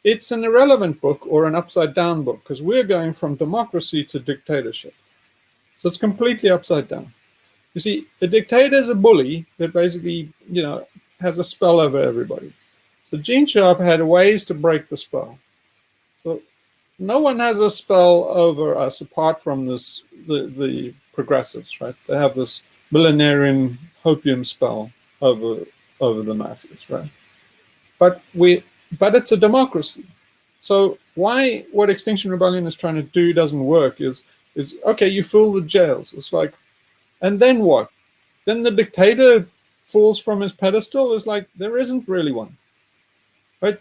It's an irrelevant book or an upside down book because we're going from democracy to dictatorship. So it's completely upside down. You see, a dictator is a bully that basically, has a spell over everybody. So Gene Sharp had ways to break the spell. So no one has a spell over us apart from the progressives, right? They have this millenarian hopium spell over the masses, right? But it's a democracy. So why what Extinction Rebellion is trying to do doesn't work is okay, you fill the jails. It's like, and then what? Then the dictator falls from his pedestal. It's like there isn't really one, right?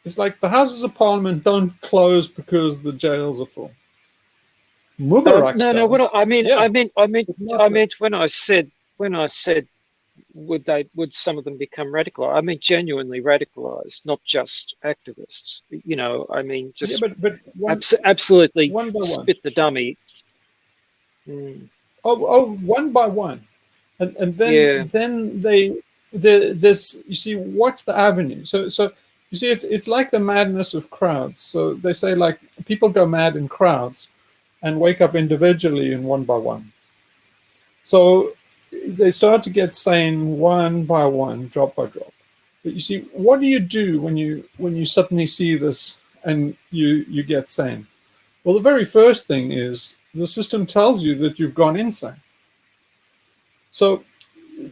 It's like the Houses of Parliament don't close because the jails are full. Mubarak no, does. what I mean, Yeah. I meant when I said would some of them become radicalized? I mean genuinely radicalized, not just activists. I mean just absolutely one by spit one. the dummy. One by one. And then this you see what's the avenue. So you see it's like the madness of crowds. So they say like people go mad in crowds and wake up individually and one by one. So they start to get sane one by one, drop by drop. But you see, what do you do when you suddenly see this and you get sane? Well, the very first thing is the system tells you that you've gone insane. So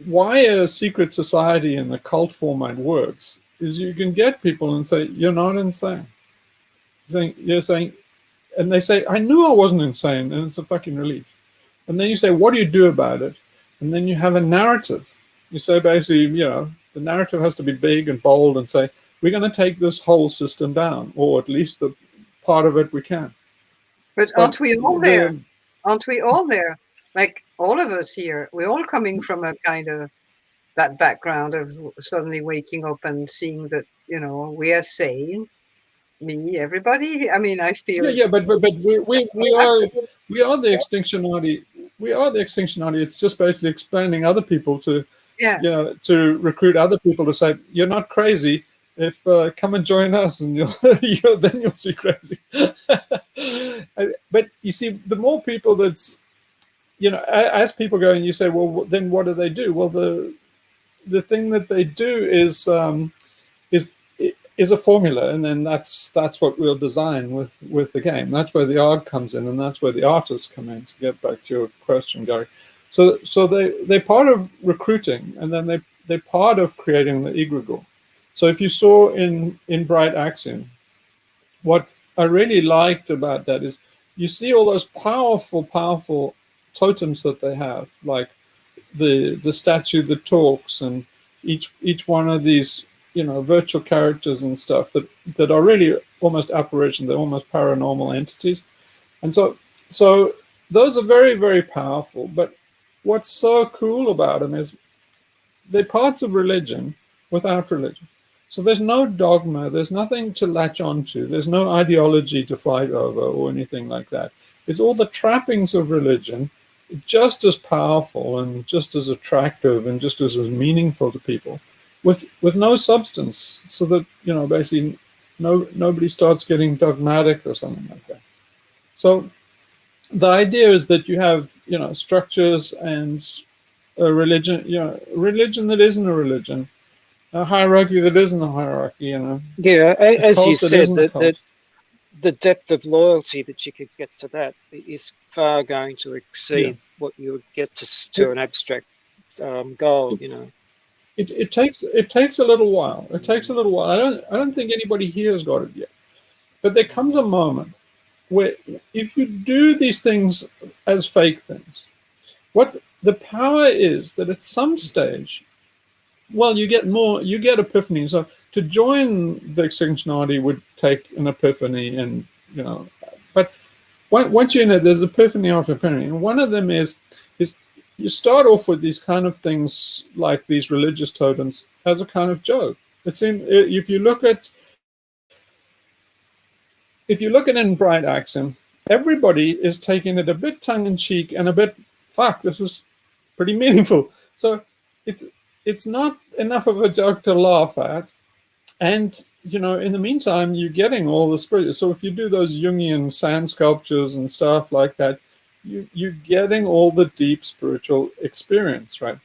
why a secret society in the cult format works is you can get people and say, you're not insane. You're saying, and they say, I knew I wasn't insane, and it's a fucking relief. And then you say, what do you do about it? And then you have a narrative. You say basically, the narrative has to be big and bold and say, we're going to take this whole system down, or at least the part of it we can. But aren't we all there? Aren't we all there? Like all of us here, we're all coming from a kind of that background of suddenly waking up and seeing that, we are sane. Me, everybody. I mean, I feel. Yeah, but we are the Extinctionati. We are the Extinctionati. It's just basically expanding other people to, to recruit other people to say you're not crazy. If come and join us, and then you'll see crazy. But you see, the more people that's, as people go and you say, well, then what do they do? Well, the thing that they do is a formula, and then that's what we'll design with the game. That's where the ARG comes in, and that's where the artists come in. To get back to your question, Gary, so they're part of recruiting, and then they're part of creating the egregore. So if you saw in Bright Axiom, what I really liked about that is you see all those powerful totems that they have, like the statue that talks, and each one of these virtual characters and stuff that are really almost apparition. They're almost paranormal entities, and so those are very, very powerful. But what's so cool about them is they're parts of religion without religion. So there's no dogma, there's nothing to latch onto, there's no ideology to fight over or anything like that. It's all the trappings of religion, just as powerful and just as attractive and just as meaningful to people. with no substance, so that basically nobody starts getting dogmatic or something like that. So the idea is that you have structures and a religion, religion that isn't a religion, a hierarchy that isn't a hierarchy, Yeah, a as you cult that said, isn't a cult. the depth of loyalty that you could get to that is far going to exceed Yeah. what you would get to an abstract goal. It takes a little while. It takes a little while. I don't think anybody here has got it yet. But there comes a moment where if you do these things as fake things, what the power is that at some stage, well, you get epiphany. So to join the Extinctionati would take an epiphany, and but once you know there's epiphany after epiphany, and one of them is you start off with these kind of things like these religious totems as a kind of joke. It's if you look at it in bright action, everybody is taking it a bit tongue in cheek and a bit, fuck, this is pretty meaningful. So it's not enough of a joke to laugh at. And, in the meantime, you're getting all the spirit. So if you do those Jungian sand sculptures and stuff like that, you're getting all the deep spiritual experience, right?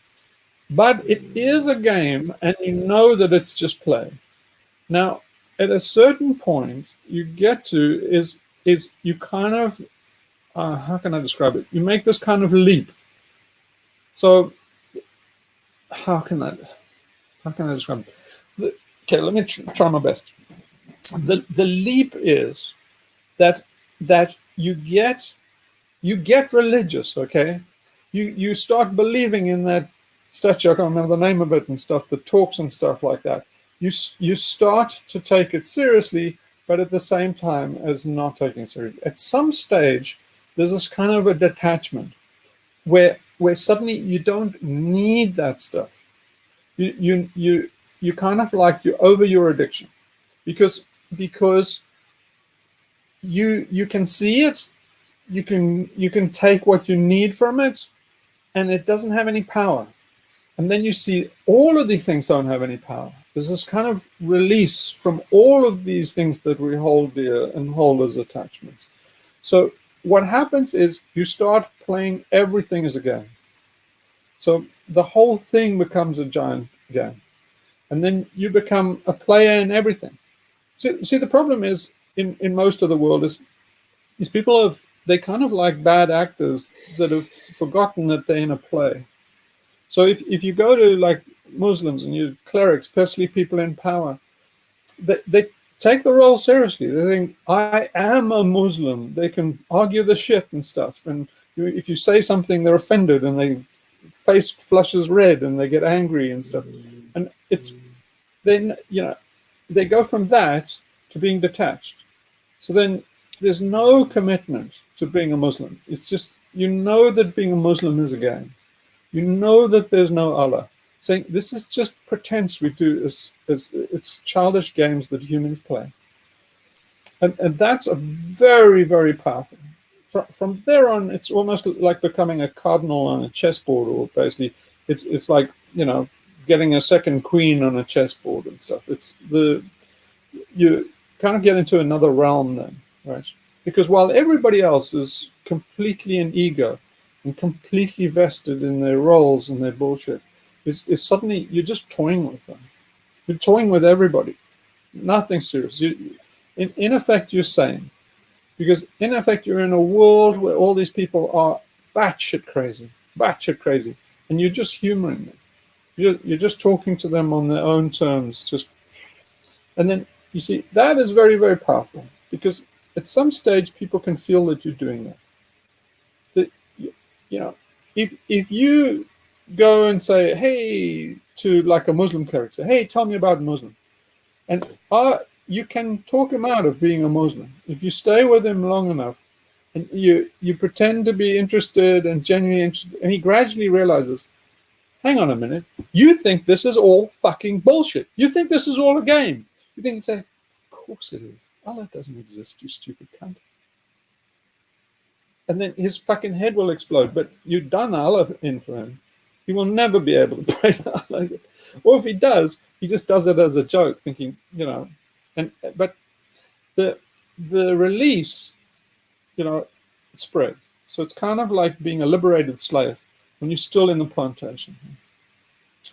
But it is a game, and you know that it's just play. Now, at a certain point, you get to is you kind of how can I describe it? You make this kind of leap. So how can I describe it? So okay, let me try my best. The leap is that you get religious. Okay, you start believing in that statue. I can't remember the name of it and stuff. The talks and stuff like that. You start to take it seriously, but at the same time as not taking it seriously. At some stage, there's this kind of a detachment where suddenly you don't need that stuff. You kind of like you're over your addiction because you can see it, you can take what you need from it, and it doesn't have any power. And then you see all of these things don't have any power. There's this kind of release from all of these things that we hold dear and hold as attachments. So what happens is you start playing everything as a game. So the whole thing becomes a giant game. And then you become a player in everything. See, the problem is in most of the world is these people they kind of like bad actors that have forgotten that they're in a play. So if you go to like Muslims and you clerics, especially people in power, they take the role seriously. They think, I am a Muslim. They can argue the shit and stuff. And if you say something, they're offended and they face flushes red and they get angry and stuff. And it's then they go from that to being detached. So then there's no commitment to being a Muslim. It's just that being a Muslim is a game. You know that there's no Allah. Saying this is just pretense we do as it's childish games that humans play. And that's a very, very powerful. From there on, it's almost like becoming a cardinal on a chessboard, or basically it's like, getting a second queen on a chessboard and stuff. You kind of get into another realm then, right? Because while everybody else is completely in ego and completely vested in their roles and their bullshit, is suddenly you're just toying with them. You're toying with everybody. Nothing serious. In effect, you're sane. Because in effect, you're in a world where all these people are batshit crazy. And you're just humoring them. You're just talking to them on their own terms. And then, you see, that is very, very powerful. Because at some stage, people can feel that you're doing that. If you go and say, hey, to like a Muslim cleric, say, hey, tell me about Muslim. And you can talk him out of being a Muslim. If you stay with him long enough and you pretend to be interested and genuinely interested, and he gradually realizes, hang on a minute, you think this is all fucking bullshit. You think this is all a game. You think, say, of course it is. Allah doesn't exist, you stupid cunt. And then his fucking head will explode. But you've done Allah in for him. He will never be able to break out like it. Or if he does, he just does it as a joke, thinking, but the release, it spreads. So it's kind of like being a liberated slave when you're still in the plantation.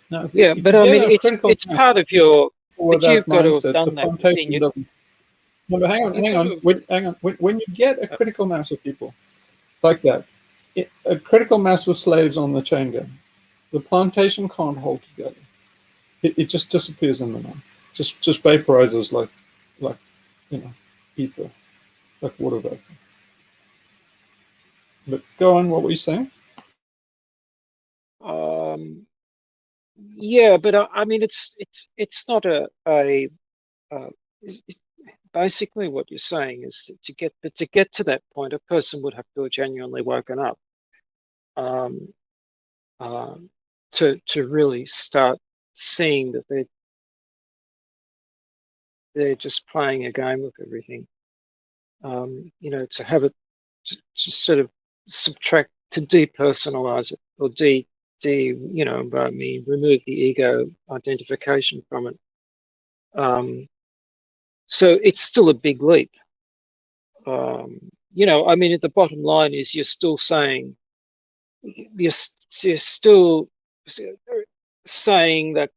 Now, if but you I get mean, a critical it's part of your. for But that you've got to have mindset, the done that within plantation you. doesn't. No, but hang on. When you get a critical mass of people like that, a critical mass of slaves on the chain gang, the plantation can't hold together. It just disappears in the night. Just vaporizes like ether, like water vapor. But go on, what were you saying? Yeah, but I mean, it's not basically what you're saying is to get to that point, a person would have to have genuinely woken up, to really start seeing that they're just playing a game with everything. To have it to sort of subtract, to depersonalize it, or remove the ego identification from it. So it's still a big leap. I mean, at the bottom line is you're still saying, you're still saying that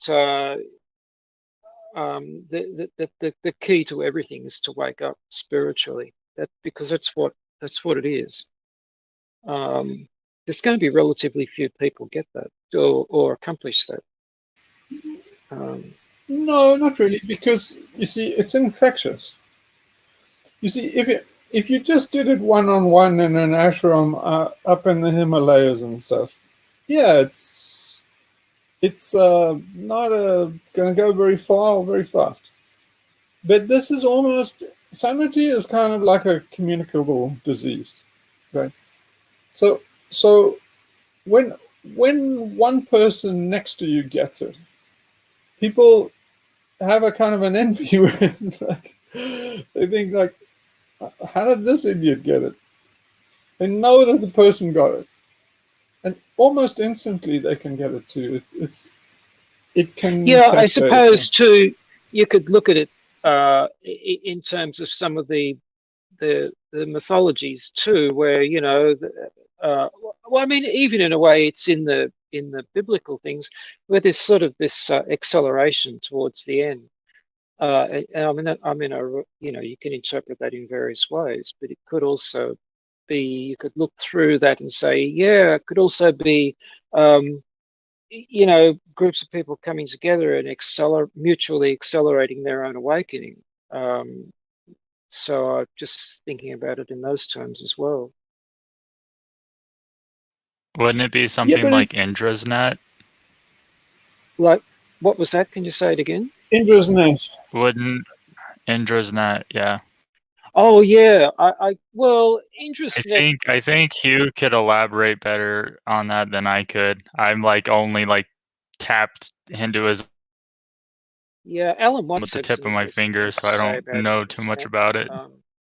the key to everything is to wake up spiritually. Because that's what it is. There's going to be relatively few people get that or accomplish that. No, not really, because you see, it's infectious. You see, if you just did it one-on-one in an ashram up in the Himalayas and stuff, yeah, it's not going to go very far or very fast. But this is almost, sanity is kind of like a communicable disease, right? So when one person next to you gets it, people have a kind of an envy with like, they think like, how did this idiot get it? They know that the person got it, and almost instantly they can get it too. It can. Yeah, cascade, I suppose too. You could look at it in terms of some of the mythologies too, where well, I mean, even in a way, it's in the biblical things where there's sort of this acceleration towards the end. You can interpret that in various ways, but it could also be, you could look through that and say, yeah, it could also be, groups of people coming together and mutually accelerating their own awakening. So I'm just thinking about it in those terms as well. Wouldn't it be something like Indra's net? Like, what was that? Can you say it again? Indra's net. Wouldn't Indra's net, yeah. Oh yeah, well, Indra's net. I think Hugh could elaborate better on that than I could. I'm like only like tapped into his. Yeah, Alan with the tip of my finger, so I don't know too much about it.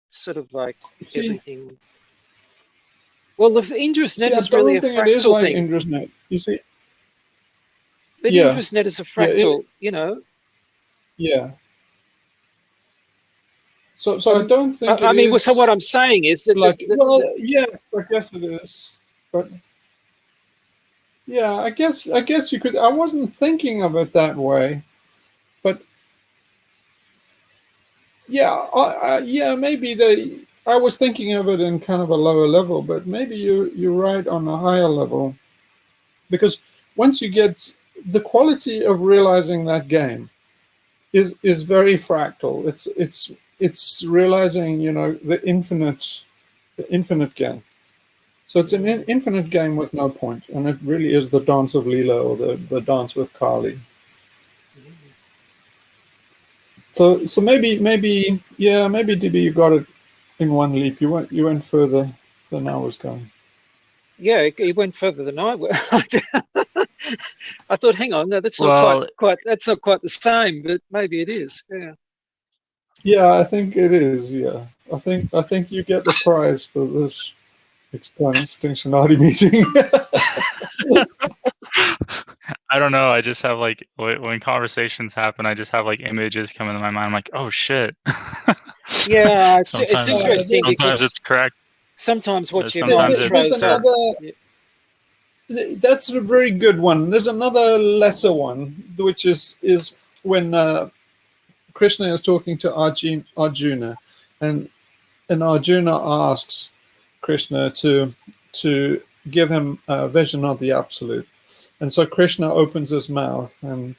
Sort of like everything. Well, the Indra's net is really a fractal thing. It is like Indra's net. You see. But Indra's net is a fractal, Yeah. So I don't think. I mean, so what I'm saying is that, yes, I guess it is, but yeah, I guess you could. I wasn't thinking of it that way, but yeah, maybe I was thinking of it in kind of a lower level, but maybe you're right on a higher level, because once you get the quality of realizing that game is very fractal. It's realizing, the infinite game. So it's an infinite game with no point, and it really is the dance of Leela, or the dance with Kali. So maybe DB, you got it in one leap. You went further than I was going. Yeah, it went further than I went. I thought, hang on, no, that's not quite. That's not quite the same, but maybe it is. Yeah. Yeah, I think it is. Yeah, I think you get the prize for this Extinctionati meeting. I don't know. I just have like when conversations happen, I just have like images come into my mind. I'm like, oh shit. Yeah, it's sometimes interesting sometimes it's because correct. sometimes what your Sometimes mind There's throws up. that's a very good one. There's another lesser one, which is when Krishna is talking to Arjuna, and Arjuna asks Krishna to give him a vision of the absolute, and so Krishna opens his mouth, um,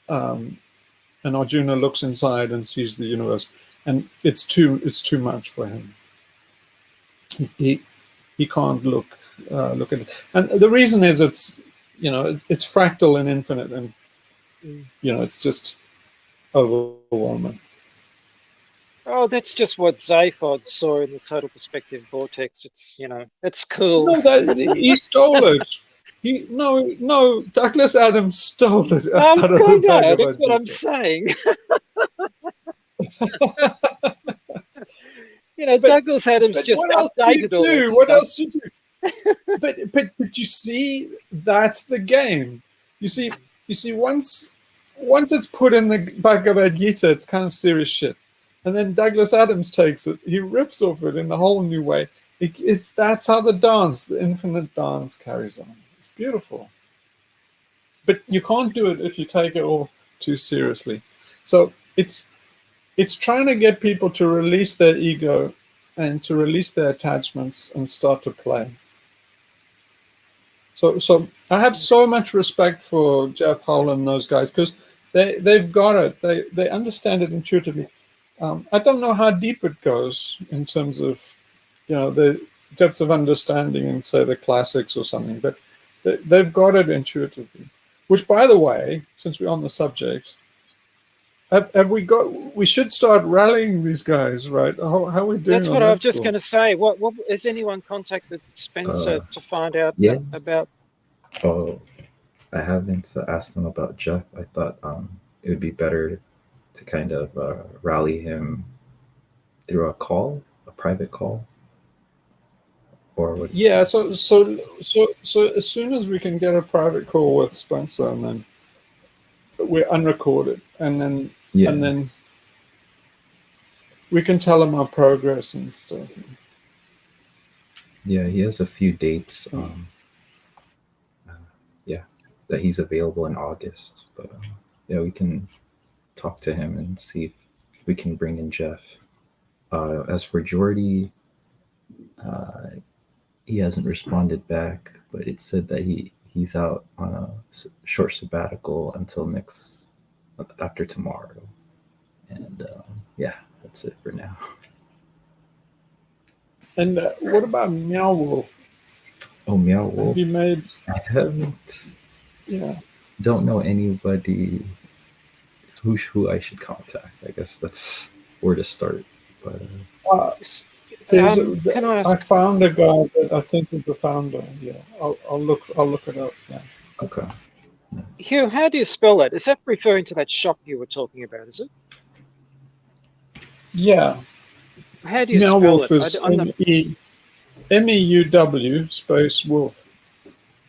and Arjuna looks inside and sees the universe, and it's too much for him. He can't look at it, and the reason is it's it's fractal and infinite, and it's just overwhelming. Oh, that's just what Zaphod saw in the total perspective vortex. It's it's cool. No, he stole it. No, Douglas Adams stole it I out of the know, Bhagavad that's what I'm Gita. saying. But Douglas Adams just what else do you updated all that do? What stuff. else do you do? But you see, that's the game. You see, once it's put in the Bhagavad Gita, it's kind of serious shit. And then Douglas Adams takes it, he rips off it in a whole new way. That's how the infinite dance carries on. It's beautiful. But you can't do it if you take it all too seriously. So it's trying to get people to release their ego and to release their attachments and start to play. So I have so much respect for Jeff Hull and those guys, because they've got it. They understand it intuitively. I don't know how deep it goes in terms of the depths of understanding in, say, the classics or something, but they've got it intuitively. Which, by the way, since we're on the subject, have we got? We should start rallying these guys, right? How are we doing? That's what I was just going to say. What has anyone contacted Spencer to find out about? Oh, I haven't asked him about Jeff. I thought it would be better to kind of rally him through a private call, or would... Yeah. So as soon as we can get a private call with Spencer, and then we're unrecorded, and then we can tell him our progress and stuff. Yeah, he has a few dates. That he's available in August, but we can talk to him and see if we can bring in Jeff. As for Jordy, he hasn't responded back, but it said that he's out on a short sabbatical until after tomorrow, and that's it for now. And what about Meow Wolf? Oh, Meow Wolf. Have you made? I haven't. Yeah. Don't know anybody who I should contact. I guess that's where to start. But Can I ask? I found a guy that I think is the founder. Yeah, I'll look it up. Yeah. Okay. Hugh, how do you spell that? Is that referring to that shop you were talking about? Is it? Yeah. How do you Meow spell Wolf it? is MEUW space Wolf.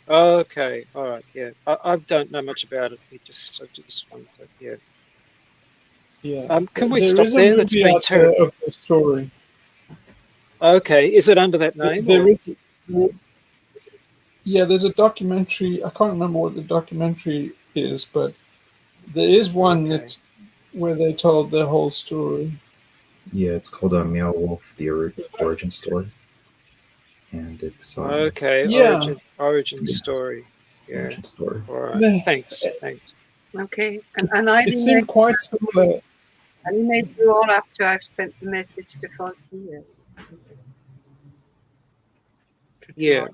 Okay, all right, yeah. I don't know much about it. I just wanted to, yeah. Yeah. Can we there stop is there? a That's movie been out there terrible. of the story. Okay, is it under that name? There is. Yeah, there's a documentary. I can't remember what the documentary is, but there is one that's where they told the whole story. Yeah, it's called Meow Wolf: The Origin Story, and it's okay. Yeah. Origin story. Yeah. Origin Story. All right. Yeah. Thanks. Okay, and I It seemed quite similar. I made you all after I've sent the message to Fonty. Yeah.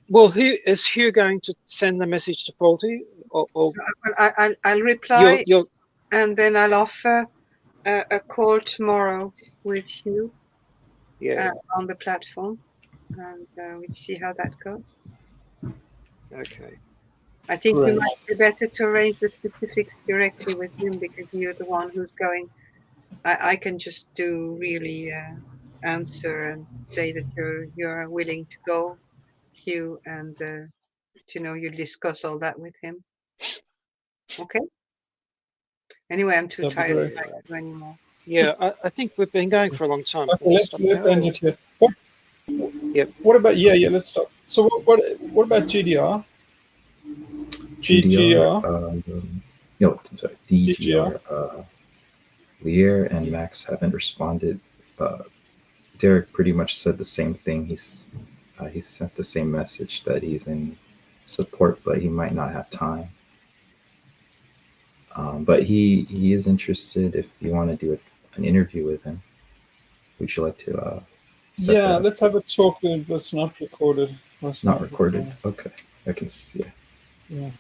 Well, is Hugh going to send the message to Faulty, or I'll reply, you're and then I'll offer a call tomorrow with Hugh on the platform, and we'll see how that goes. Okay. I think you might be better to arrange the specifics directly with him, because you're the one who's going. I can just do really answer and say that you're willing to go, Hugh, and you discuss all that with him. Okay. Anyway, I'm too That'd be tired to great. do anymore. Yeah, I think we've been going for a long time. Can Okay, we let's stop now, end or- it here. Yep. What about let's stop. So what about GDR? GDR, I'm sorry, GGR. DGR, Lear and Max haven't responded. Derek pretty much said the same thing. He sent the same message that he's in support, but he might not have time. But he is interested. If you want to do an interview with him, would you like to? Set that up? Let's have a talk that's not recorded. Not recorded. Okay, I can see. Yeah.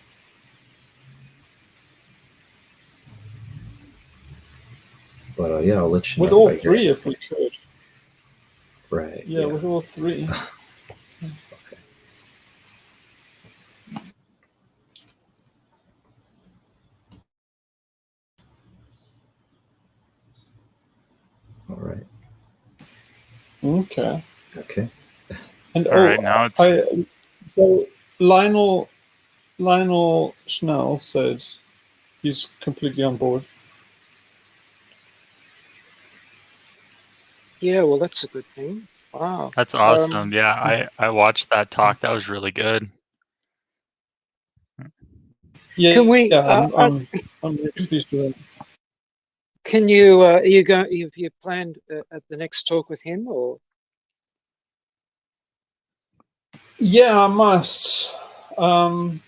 But yeah, I'll let you With know. all three, if we could. Right. Yeah, with all three. Okay. All right. Okay. Okay. And All right, now it's so Lionel Schnell said he's completely on board. Yeah, well, that's a good thing. Wow. that's awesome. Yeah, I watched that talk. That was really good. Yeah, Can we? I'm really pleased with it. Can you? Are you going? Have you planned at the next talk with him, or? Yeah, I must. I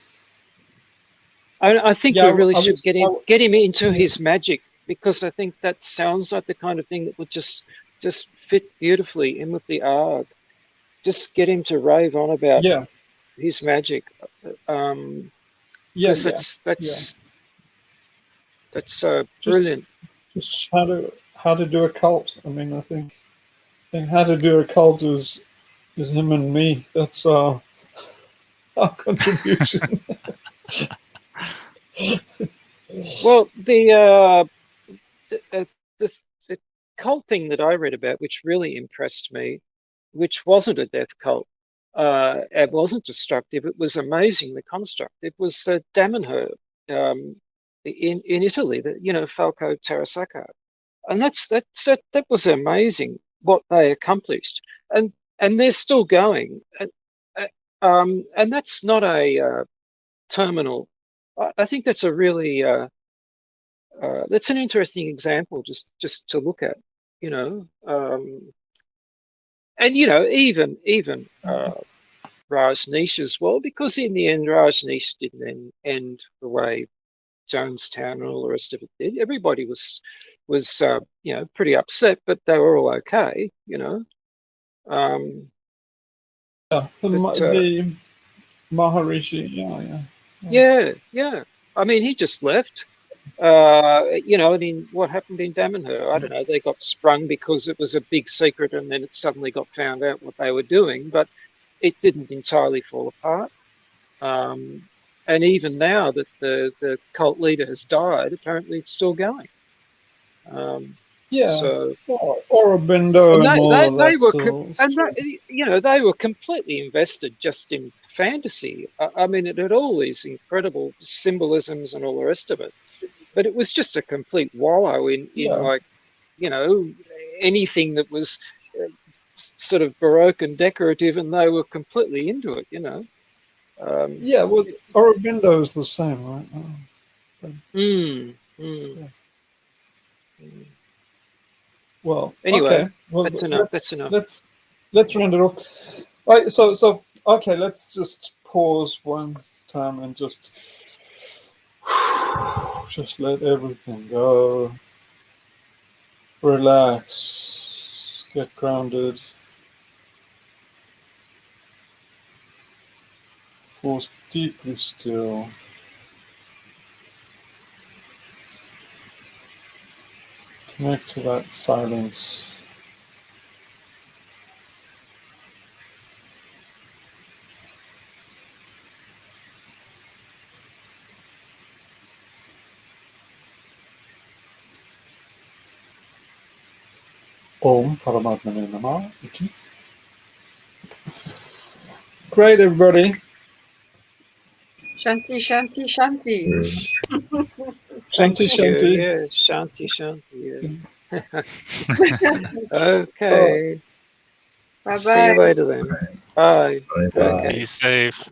think we really should get him into yeah. his magic, because I think that sounds like the kind of thing that would just fit beautifully in with the ARG. Just get him to rave on about his magic. Because that's brilliant. Just how to do a cult. I mean, I think how to do a cult is him and me. That's our contribution. Well, the cult thing that I read about, which really impressed me, which wasn't a death cult, it wasn't destructive. It was amazingly constructive. Was the Damanhur in Italy, Falco Terrasacco, and that was amazing what they accomplished, and they're still going, and that's not a terminal. I think that's a really that's an interesting example just to look at, and even Rajneesh as well, because in the end Rajneesh didn't end the way Jonestown and all the rest of it did. Everybody was pretty upset, but they were all okay, the Maharishi, yeah. I mean, he just left. And in what happened in Damanhur, I don't know. They got sprung because it was a big secret, and then it suddenly got found out what they were doing. But it didn't entirely fall apart. And even now that the cult leader has died, apparently it's still going. So Aurobindo and all of that. they were completely invested just in fantasy. I mean, it had all these incredible symbolisms and all the rest of it, but it was just a complete wallow in like, anything that was sort of Baroque and decorative, and they were completely into it, well, Aurobindo is the same, right? Well, anyway, okay. Well, that's enough. That's enough. Let's round it off. Right, so okay, let's just pause one time and just let everything go. Relax. Get grounded. Fall deeply still. Connect to that silence. Om Paramatmane Namah. Great, everybody. Shanti, Shanti, Shanti. Thank Shanti, you. Shanti. Yeah, Shanti, Shanti. Yeah. Oh, Okay. See Bye-bye. you later then. Bye. Bye. Okay. Be safe.